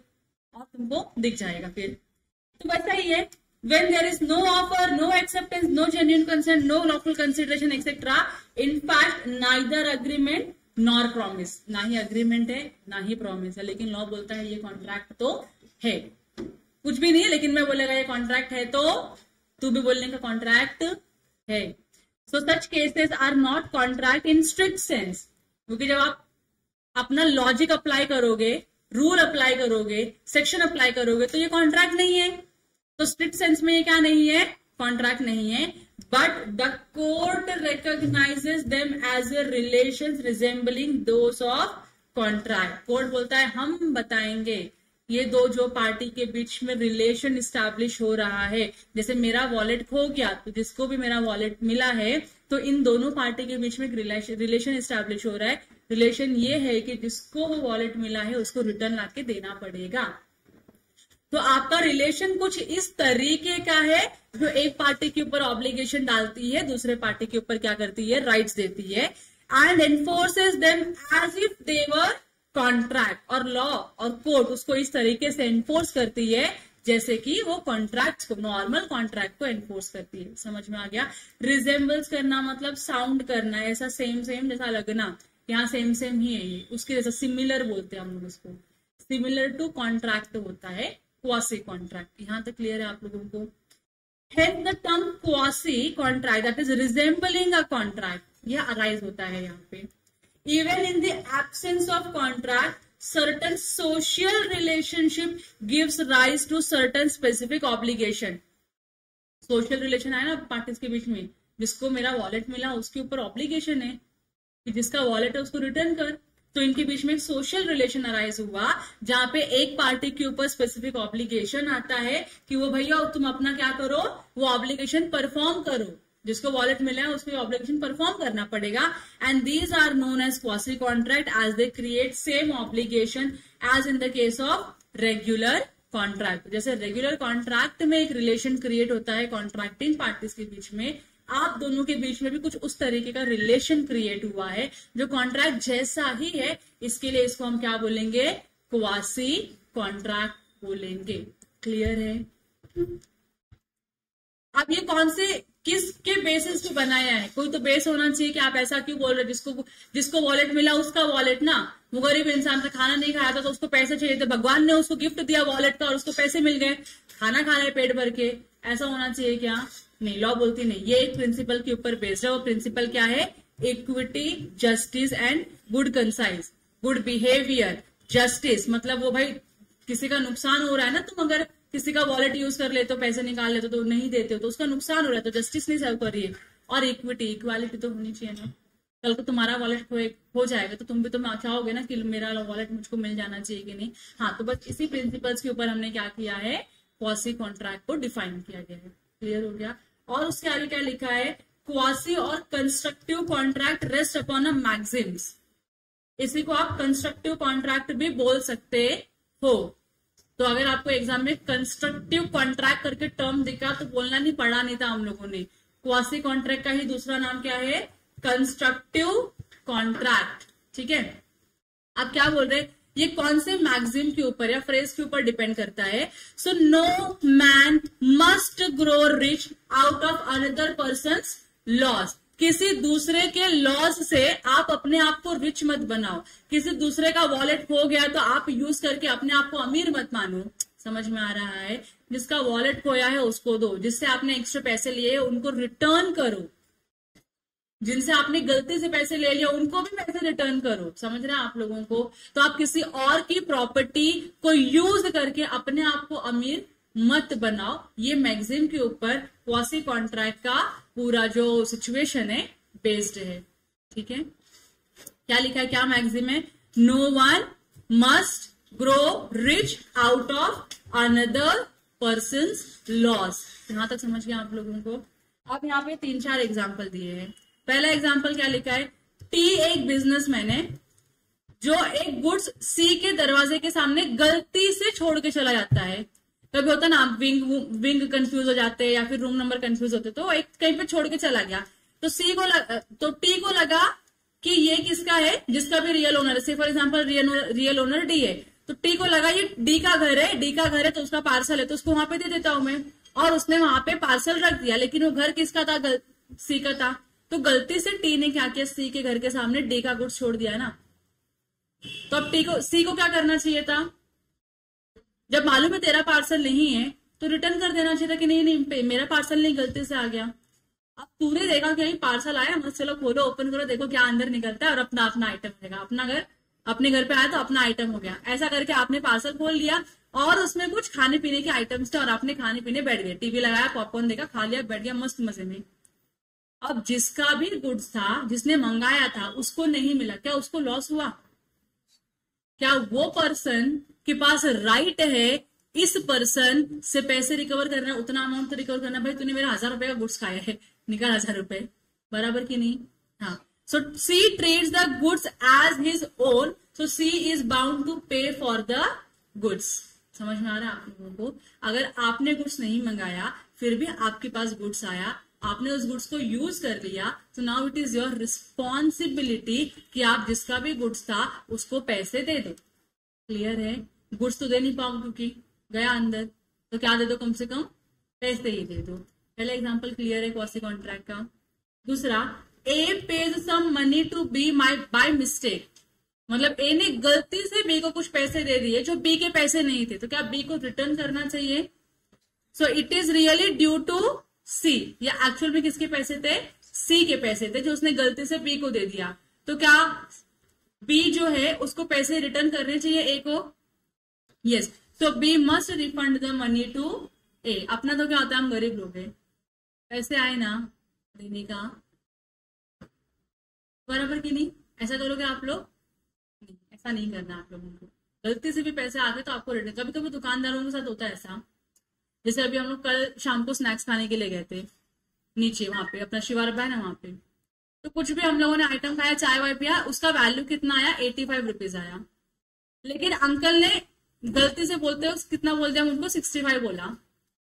और तुमको दिख जाएगा फिर। तो वैसा ही है, when there is no offer, no acceptance, no genuine consent, no lawful consideration etc. in fact neither agreement nor promise, ना ही अग्रीमेंट है ना ही प्रॉमिस है, लेकिन लॉ बोलता है ये कॉन्ट्रैक्ट तो है। कुछ भी नहीं है लेकिन मैं बोलेगा ये कॉन्ट्रैक्ट है, तो तू भी बोलने का कॉन्ट्रैक्ट है। So such cases are not contract in strict sense, क्योंकि जब आप अपना लॉजिक अप्लाई करोगे, रूल अप्लाई करोगे, सेक्शन अप्लाई करोगे, तो ये कॉन्ट्रैक्ट नहीं है। तो स्ट्रिक्ट सेंस में ये क्या नहीं है? कॉन्ट्रैक्ट नहीं है। But the court recognises them as a relations resembling those of contract. Court बोलता है हम बताएंगे ये दो जो पार्टी के बीच में रिलेशन स्टैब्लिश हो रहा है, जैसे मेरा वॉलेट खो गया तो जिसको भी मेरा वॉलेट मिला है, तो इन दोनों पार्टी के बीच में एक रिलेशन स्टैब्लिश हो रहा है। रिलेशन ये है कि जिसको वो वॉलेट मिला है उसको रिटर्न लाके देना पड़ेगा। तो आपका रिलेशन कुछ इस तरीके का है, जो एक पार्टी के ऊपर ऑब्लिगेशन डालती है, दूसरे पार्टी के ऊपर क्या करती है? राइट्स देती है, and enforces them as if they were contract. और लॉ और कोर्ट उसको इस तरीके से एनफोर्स करती है जैसे कि वो कॉन्ट्रैक्ट को, नॉर्मल कॉन्ट्रैक्ट को एनफोर्स करती है। समझ में आ गया? रिजेंबल्स करना मतलब साउंड करना, ऐसा सेम सेम जैसा लगना, यहाँ सेम सेम ही है ये, उसके जैसा सिमिलर बोलते हैं हम लोग इसको। सिमिलर टू कॉन्ट्रैक्ट होता है क्वासी कॉन्ट्रैक्ट। यहाँ तक क्लियर है आप लोगों को? Hence the term quasi contract, that is resembling a contract, यह अराइज होता है यहाँ पे। Even in the absence of contract, certain social relationship gives rise to certain specific obligation. Social relation है ना पार्टीज के बीच में, जिसको मेरा वॉलेट मिला उसके ऊपर ऑब्लिगेशन है कि जिसका वॉलेट है उसको रिटर्न कर। तो इनके बीच में एक सोशल रिलेशन अराइज हुआ जहां पे एक पार्टी के ऊपर स्पेसिफिक ऑब्लिगेशन आता है कि वो भैया तुम अपना क्या करो, वो ऑब्लिगेशन परफॉर्म करो, जिसको वॉलेट मिला है उसको ऑब्लिगेशन परफॉर्म करना पड़ेगा। And these are known as quasi contract as they create same obligation as in the case of regular contract. जैसे रेगुलर कॉन्ट्रैक्ट में एक रिलेशन क्रिएट होता है कॉन्ट्रैक्टिंग पार्टीज के बीच में, आप दोनों के बीच में भी कुछ उस तरीके का रिलेशन क्रिएट हुआ है जो कॉन्ट्रैक्ट जैसा ही है, इसके लिए इसको हम क्या बोलेंगे? क्वासी कॉन्ट्रैक्ट बोलेंगे। क्लियर है? अब ये कौन से किसके बेसिस पे बनाया है? कोई तो बेस होना चाहिए कि आप ऐसा क्यों बोल रहे हो? जिसको वॉलेट मिला उसका वॉलेट ना, वो गरीब इंसान था, खाना नहीं खाया था तो उसको पैसे चाहिए थे, भगवान ने उसको गिफ्ट दिया वॉलेट का और उसको पैसे मिल गए, खाना खा रहे पेट भर के। ऐसा होना चाहिए क्या? नहीं, लॉ बोलती नहीं। ये एक प्रिंसिपल के ऊपर बेस्ड है। वो प्रिंसिपल क्या है? Equity, justice and good concise, good behaviour. Justice मतलब वो भाई किसी का नुकसान हो रहा है ना, तुम अगर किसी का वॉलेट यूज कर लेते हो, पैसे निकाल लेते हो तो नहीं देते हो तो उसका नुकसान हो रहा है, तो जस्टिस नहीं सर्व कर रही है। और इक्विटी, इक्वालिटी तो होनी चाहिए ना। कल को तुम्हारा वॉलेट हो जाएगा तो तुम भी तो चाहोगे ना कि मेरा वॉलेट मुझको मिल जाना चाहिए कि नहीं। हाँ, तो बस इसी प्रिंसिपल्स के ऊपर हमने क्या किया है? क्वासी कॉन्ट्रैक्ट को डिफाइन किया गया है। क्लियर हो गया? और उसके आगे क्या लिखा है? क्वासी और constructive contract rest upon a Maxim's. इसी को आप कंस्ट्रक्टिव कॉन्ट्रैक्ट भी बोल सकते हो। तो अगर आपको एग्जाम में कंस्ट्रक्टिव कॉन्ट्रैक्ट करके टर्म दिखा तो बोलना नहीं, पढ़ा नहीं था हम लोगों ने। क्वासी कॉन्ट्रैक्ट का ही दूसरा नाम क्या है? Constructive contract. ठीक है? आप क्या बोल रहे हैं? ये कौन से मैक्सिम के ऊपर या फ्रेज के ऊपर डिपेंड करता है? So no man must grow rich out of another person's loss. किसी दूसरे के लॉस से आप अपने आप को रिच मत बनाओ। किसी दूसरे का वॉलेट हो गया तो आप यूज करके अपने आप को अमीर मत मानो। समझ में आ रहा है? जिसका वॉलेट खोया है उसको दो, जिससे आपने एक्स्ट्रा पैसे लिए उनको रिटर्न करो, जिनसे आपने गलती से पैसे ले लिया उनको भी पैसे रिटर्न करो। समझ रहे हैं आप लोगों को? तो आप किसी और की प्रॉपर्टी को यूज करके अपने आप को अमीर मत बनाओ। ये मैक्सिम के ऊपर क्वासी कॉन्ट्रैक्ट का पूरा जो सिचुएशन है बेस्ड है। ठीक है? क्या लिखा है? क्या मैक्सिम है? No one must grow rich out of another person's loss. यहां तक समझ गए आप लोगों को? अब यहाँ पे 3-4 एग्जाम्पल दिए हैं। पहला एग्जाम्पल क्या लिखा है? टी एक बिजनेसमैन है जो एक गुड्स सी के दरवाजे के सामने गलती से छोड़ के चला जाता है। कभी होता ना, विंग कंफ्यूज हो जाते हैं या फिर रूम नंबर कंफ्यूज होते, तो एक कहीं पे छोड़ के चला गया। तो टी को लगा कि ये किसका है, जिसका भी रियल ओनर है। से for example real owner D है, तो टी को लगा ये डी का घर है, डी का घर है तो उसका पार्सल है तो उसको वहां पे दे देता हूं मैं। और उसने वहां पे पार्सल रख दिया, लेकिन वो घर किसका था? सी का था। तो गलती से टी ने क्या किया? सी के घर के सामने डी का गुड्स छोड़ दिया ना। तो अब सी को क्या करना चाहिए था? जब मालूम है तेरा पार्सल नहीं है तो रिटर्न कर देना चाहिए था कि नहीं मेरा पार्सल नहीं, गलती से आ गया। अब तूने देखा कि पार्सल आया, मस्त, चलो खोलो, ओपन करो, देखो क्या अंदर निकलता है और अपना आइटम मिलेगा। अपने घर पे आया तो अपना आइटम हो गया। ऐसा करके आपने पार्सल खोल लिया और उसमें कुछ खाने पीने के आइटम्स थे और आपने खाने पीने बैठ गए, टीवी लगाया, पॉपकॉर्न देखा, खा लिया, बैठ गया मस्त मजे में। अब जिसका भी गुड्स था, जिसने मंगाया था, उसको नहीं मिला, क्या उसको लॉस हुआ? क्या वो पर्सन के पास राइट है इस पर्सन से पैसे रिकवर करना, उतना अमाउंट तो रिकवर करना? भाई तूने मेरा 1000 रुपए का गुड्स खाया है, निकाल 1000 रुपए, बराबर की नहीं? हाँ। So she trades the goods as his own, so she is bound to pay for the goods. समझ में आ रहा है आप लोगों को? अगर आपने गुड्स नहीं मंगाया फिर भी आपके पास गुड्स आया, आपने उस गुड्स को यूज कर लिया, तो now it is your responsibility कि आप जिसका भी गुड्स था उसको पैसे दे दो। क्लियर है? गुड्स तो दे नहीं पाओगे क्योंकि गया अंदर, तो क्या दे दो, कम से कम पैसे ही दे दो। पहला एग्जांपल क्लियर है क्वासी कॉन्ट्रैक्ट का। दूसरा, A pays some money to B by mistake, मतलब ए ने गलती से बी को कुछ पैसे दे दिए जो बी के पैसे नहीं थे, तो क्या बी को रिटर्न करना चाहिए? So it is really due to see, या एक्चुअल में किसके पैसे थे? सी के पैसे थे जो उसने गलती से बी को दे दिया। तो क्या बी जो है उसको पैसे रिटर्न करने चाहिए ए को? Yes. So B must refund the money to A. अपना तो क्या होता है, हम गरीब लोग हैं, पैसे आए ना देने का, बराबर की नहीं? ऐसा करोगे आप लोग? नहीं, ऐसा नहीं करना आप लोगों को। गलती से भी पैसे आ गए तो आपको रिटर्न, कभी कभी दुकानदारों के साथ होता है ऐसा। जैसे अभी हम लोग कल शाम को स्नैक्स खाने के लिए गए थे नीचे, वहां पे अपना शिवारबा है ना वहां पे, तो कुछ भी हम लोगों ने आइटम खाया, चाय वाय पिया, उसका वैल्यू कितना आया? 85 रुपीज आया। लेकिन अंकल ने गलती से बोलते हैं कितना बोल दिया, उनको 65 बोला।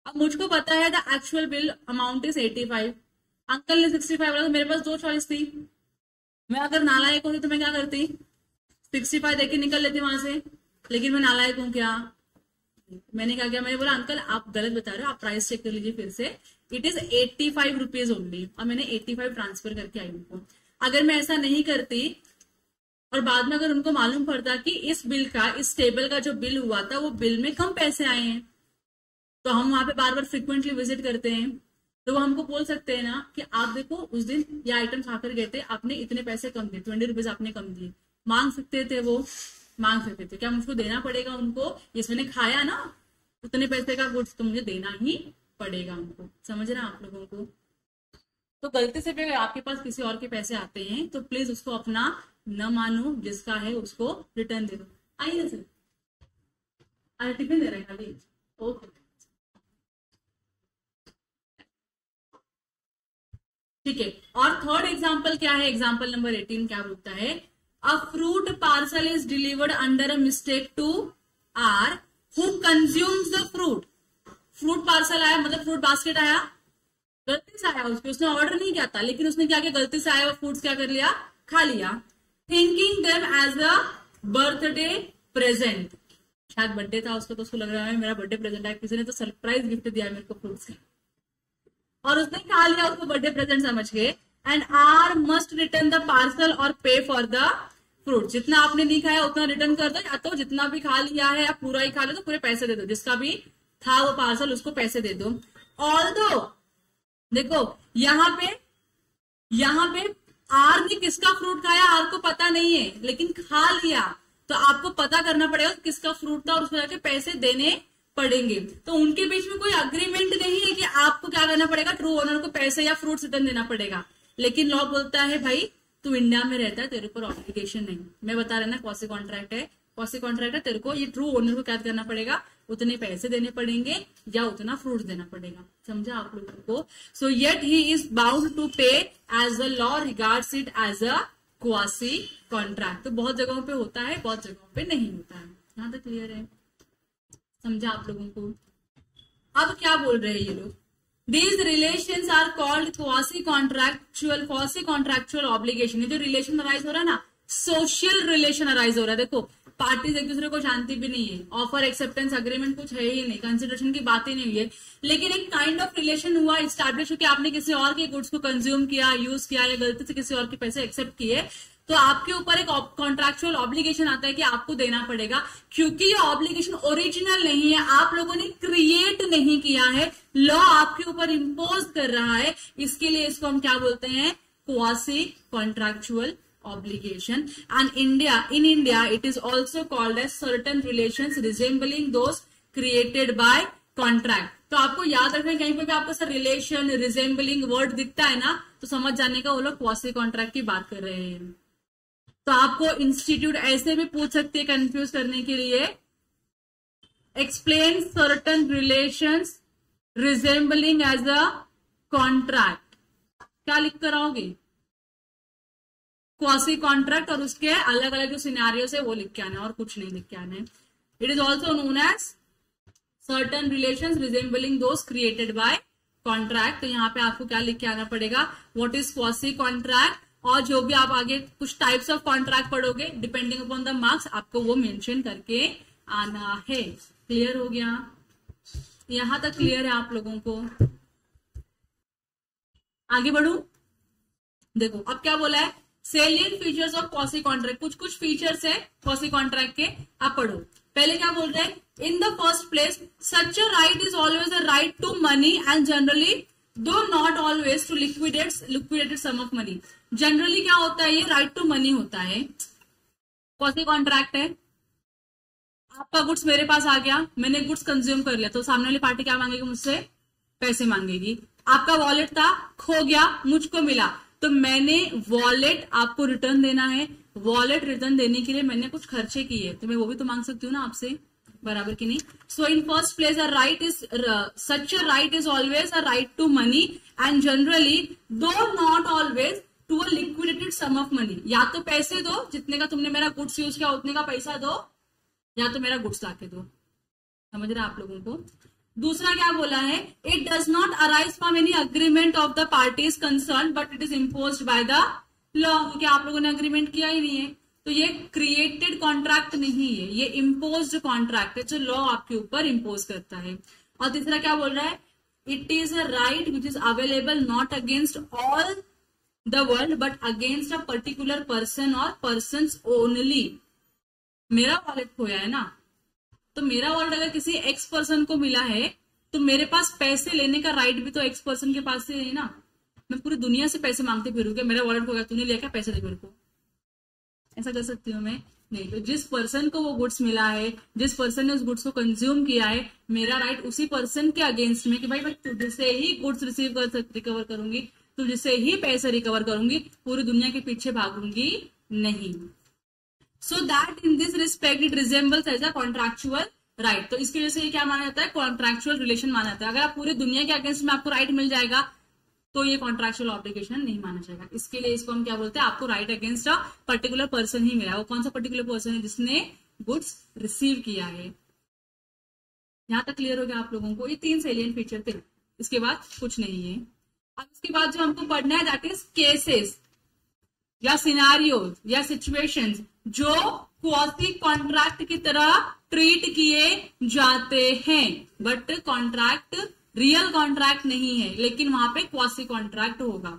अब मुझको पता है the actual bill amount is 85, uncle ने 65 बोला, तो मेरे पास दो चॉइस थी। मैं अगर नालायक होती तो मैं क्या करती? 65 देके निकल लेती वहां से, लेकिन मैं नालायक हूं क्या? मैंने क्या किया, मैंने बोला अंकल आप गलत बता रहे हो, आप प्राइस चेक कर लीजिए फिर से, इट इज 85 रुपीज ओनली, और मैंने 85 ट्रांसफर करके आई उनको। अगर मैं ऐसा नहीं करती और बाद में अगर उनको मालूम पड़ता कि इस बिल का, इस टेबल का जो बिल हुआ था वो बिल में कम पैसे आए हैं, तो हम वहां पे बार बार फ्रिक्वेंटली विजिट करते हैं, तो वो हमको बोल सकते हैं ना कि आप देखो उस दिन ये आइटम खाकर गए थे, आपने इतने पैसे कम दिए, 20 रुपीज आपने कम दिए। मांग सकते थे, वो मांग सकते थे। क्या मुझको देना पड़ेगा उनको? ये मैंने खाया ना उतने पैसे का गुड्स, तो मुझे देना ही पड़ेगा उनको। समझ रहे हैं आप लोगों को? तो गलती से भी आपके पास किसी और के पैसे आते हैं तो प्लीज उसको अपना न मानो, जिसका है उसको रिटर्न दे दो। आइए सर, अरे टिफिन दे रहे हैं खाली, ओके ठीक है। और थर्ड एग्जाम्पल क्या है? एग्जाम्पल नंबर 18 क्या बोलता है? A fruit parcel is delivered under a mistake to R who consumes the fruit. Fruit parcel आया, मतलब फ्रूट बास्केट आया, गलती से आया उसके, उसने ऑर्डर नहीं किया था, लेकिन उसने क्या किया, गलती से आया वो फ्रूट्स क्या कर लिया, खा लिया, thinking them as a birthday present. शायद बर्थडे था उसको, तो उसको लग रहा है मेरा बर्थडे प्रेजेंट है, किसी ने तो सरप्राइज गिफ्ट दिया मेरे को फ्रूट्स का, और उसने खा लिया उसको बर्थडे प्रेजेंट समझ के। And R must return the parcel और पे फॉर द फ्रूट। जितना आपने नहीं खाया उतना रिटर्न कर दो, या तो जितना भी खा लिया है आप पूरा ही खा लो तो पूरे पैसे दे दो, जिसका भी था वो पार्सल उसको पैसे दे दो। ऑल्दो देखो यहाँ पे आर ने किसका फ्रूट खाया, आर को पता नहीं है, लेकिन खा लिया, तो आपको पता करना पड़ेगा किसका फ्रूट था और उसको जाके पैसे देने पड़ेंगे। तो उनके बीच में कोई अग्रीमेंट नहीं है कि आपको क्या करना पड़ेगा, ट्रू ओनर को पैसे या फ्रूट रिटर्न देना पड़ेगा। लेकिन लॉ बोलता है भाई तू इंडिया में रहता है, तेरे ऊपर ऑब्लिगेशन नहीं। मैं बता रहा ना क्वासी कॉन्ट्रैक्ट है, क्वासी कॉन्ट्रैक्ट है, तेरे को ये ट्रू ओनर को क्या करना पड़ेगा, उतने पैसे देने पड़ेंगे या उतना फ्रूट देना पड़ेगा। समझा आप लोगों को? So yet he is bound to pay as the law regards it as a quasi contract. तो बहुत जगहों पे होता है, बहुत जगहों पे नहीं होता है। यहाँ तक क्लियर है? समझा आप लोगों को? अब क्या बोल रहे हैं ये लोग? These relations are called quasi contractual obligation। ये जो रिलेशन अराइज हो रहा है ना, सोशल रिलेशन अराइज हो रहा है। देखो पार्टीज एक दूसरे को जानती भी नहीं है, ऑफर एक्सेप्टेंस अग्रीमेंट कुछ है ही नहीं, कंसिडरेशन की बात ही नहीं है, लेकिन एक काइंड ऑफ रिलेशन हुआ इस्टेब्लिश, कि आपने किसी और के गुड्स को कंज्यूम किया, यूज किया, या गलती से किसी और के पैसे एक्सेप्ट किए, तो आपके ऊपर एक कॉन्ट्रैक्चुअल ऑब्लिगेशन आता है कि आपको देना पड़ेगा। क्योंकि ये ऑब्लिगेशन ओरिजिनल नहीं है, आप लोगों ने क्रिएट नहीं किया है, लॉ आपके ऊपर इम्पोज कर रहा है, इसके लिए इसको हम क्या बोलते हैं, quasi contractual obligation। and in India it is also called as certain relations resembling those created by contract। तो आपको याद रखना, कहीं पे भी आपको सर रिलेशन रिजेंबलिंग वर्ड दिखता है ना, तो समझ जाने का वो लोग क्वासी कॉन्ट्रैक्ट की बात कर रहे हैं। तो आपको इंस्टीट्यूट ऐसे भी पूछ सकती है कंफ्यूज करने के लिए, explain certain relations resembling as a contract. क्या लिख कर आओगे? क्वासी कॉन्ट्रैक्ट, और उसके अलग अलग जो सिनेरियोस है वो लिख के आना, और कुछ नहीं लिख के आना है। It is also known as certain relations resembling those created by contract. तो यहाँ पे आपको क्या लिख के आना पड़ेगा, व्हाट इज क्वासी कॉन्ट्रैक्ट, और जो भी आप आगे कुछ टाइप्स ऑफ कॉन्ट्रैक्ट पढ़ोगे डिपेंडिंग अपॉन द मार्क्स, आपको वो मेंशन करके आना है। क्लियर हो गया? यहां तक क्लियर है आप लोगों को? आगे बढ़ू, देखो अब क्या बोला है, salient features of quasi contract, कुछ कुछ फीचर्स है क्वासी कॉन्ट्रैक्ट के, आप पढ़ो। पहले क्या बोल रहे हैं, in the first place such a right is always a right to money and generally though not always to liquidated sum of money. Generally क्या होता है, ये राइट टू मनी होता है, क्वासी कॉन्ट्रैक्ट है। आपका गुड्स मेरे पास आ गया, मैंने गुड्स कंज्यूम कर लिया, तो सामने वाली पार्टी क्या मांगेगी मुझसे, पैसे मांगेगी। आपका वॉलेट था, खो गया, मुझको मिला, तो मैंने वॉलेट आपको रिटर्न देना है, वॉलेट रिटर्न देने के लिए मैंने कुछ खर्चे किए, तो मैं वो भी तो मांग सकती हूँ ना आपसे, बराबर की नहीं। So in first place a right is such a right is always a right to money and generally though not always to a liquidated sum of money. या तो पैसे दो, जितने का तुमने मेरा गुड्स यूज किया उतने का पैसा दो, या तो मेरा गुड्स लाके दो। समझ रहे आप लोगों को? दूसरा क्या बोला है, it does not arise from any agreement of the parties concern but it is imposed by the law. क्योंकि आप लोगों ने अग्रीमेंट किया ही नहीं है, तो ये क्रिएटेड कॉन्ट्रैक्ट नहीं है, ये इम्पोज्ड कॉन्ट्रैक्ट है जो लॉ आपके ऊपर इम्पोज करता है। और तीसरा क्या बोल रहा है, it is a right which is available not against all the world but against a particular person और पर्सन्स ओनली। मेरा वॉलेट खोया है ना, तो मेरा वॉलेट अगर किसी एक्स पर्सन को मिला है तो मेरे पास पैसे लेने का राइट भी तो एक्स पर्सन के पास से है ना। मैं पूरी दुनिया से पैसे मांगते फिरूंगी, मेरा वॉलेट खो गया, तूने लिया क्या, पैसे दे मेरे को, ऐसा कर सकती हूँ मैं? नहीं। तो जिस पर्सन को वो गुड्स मिला है, जिस पर्सन ने उस गुड्स को कंज्यूम किया है, मेरा राइट उसी पर्सन के अगेंस्ट में कि भाई मैं तुझसे ही गुड्स रिकवर करूंगी, तुझसे ही पैसे रिकवर करूंगी, पूरी दुनिया के पीछे भागूंगी नहीं। So that in this respect it resembles as a contractual right। तो इसकी वजह से ये क्या माना जाता है, कॉन्ट्रैक्चुअल रिलेशन माना जाता है। अगर आप पूरे दुनिया के अगेंस्ट में आपको राइट मिल जाएगा तो ये कॉन्ट्रैक्चुअल ऑब्लिगेशन नहीं माना जाएगा। इसके लिए इसको हम क्या बोलते हैं, आपको right against a particular person ही मिला। वो कौन सा पर्टिकुलर पर्सन है, जिसने गुड्स रिसीव किया है। यहां तक क्लियर हो गया आप लोगों को? ये 3 सेलियंट फीचर थे, इसके बाद कुछ नहीं है। अब इसके बाद जो हमको पढ़ना है दैट इज केसेस या सिनारियोज या सिचुएशंस जो क्वासी कॉन्ट्रैक्ट की तरह ट्रीट किए जाते हैं, बट कॉन्ट्रैक्ट रियल कॉन्ट्रैक्ट नहीं है, लेकिन वहां पे क्वासी कॉन्ट्रैक्ट होगा।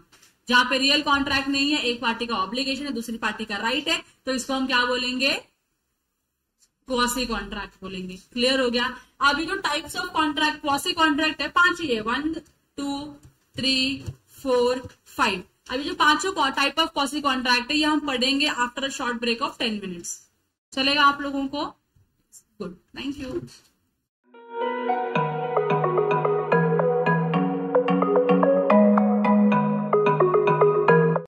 जहां पे रियल कॉन्ट्रैक्ट नहीं है, एक पार्टी का ऑब्लिगेशन है, दूसरी पार्टी का राइट है, तो इसको हम क्या बोलेंगे, क्वासी कॉन्ट्रैक्ट बोलेंगे। क्लियर हो गया? अभी जो types of contract quasi contract है 5 ही है, 1 2 3 4 5। अभी जो 5 टाइप ऑफ क्वासी कॉन्ट्रैक्ट है ये हम पढ़ेंगे after a short break of 10 minutes. चलेगा आप लोगों को? Good, thank you.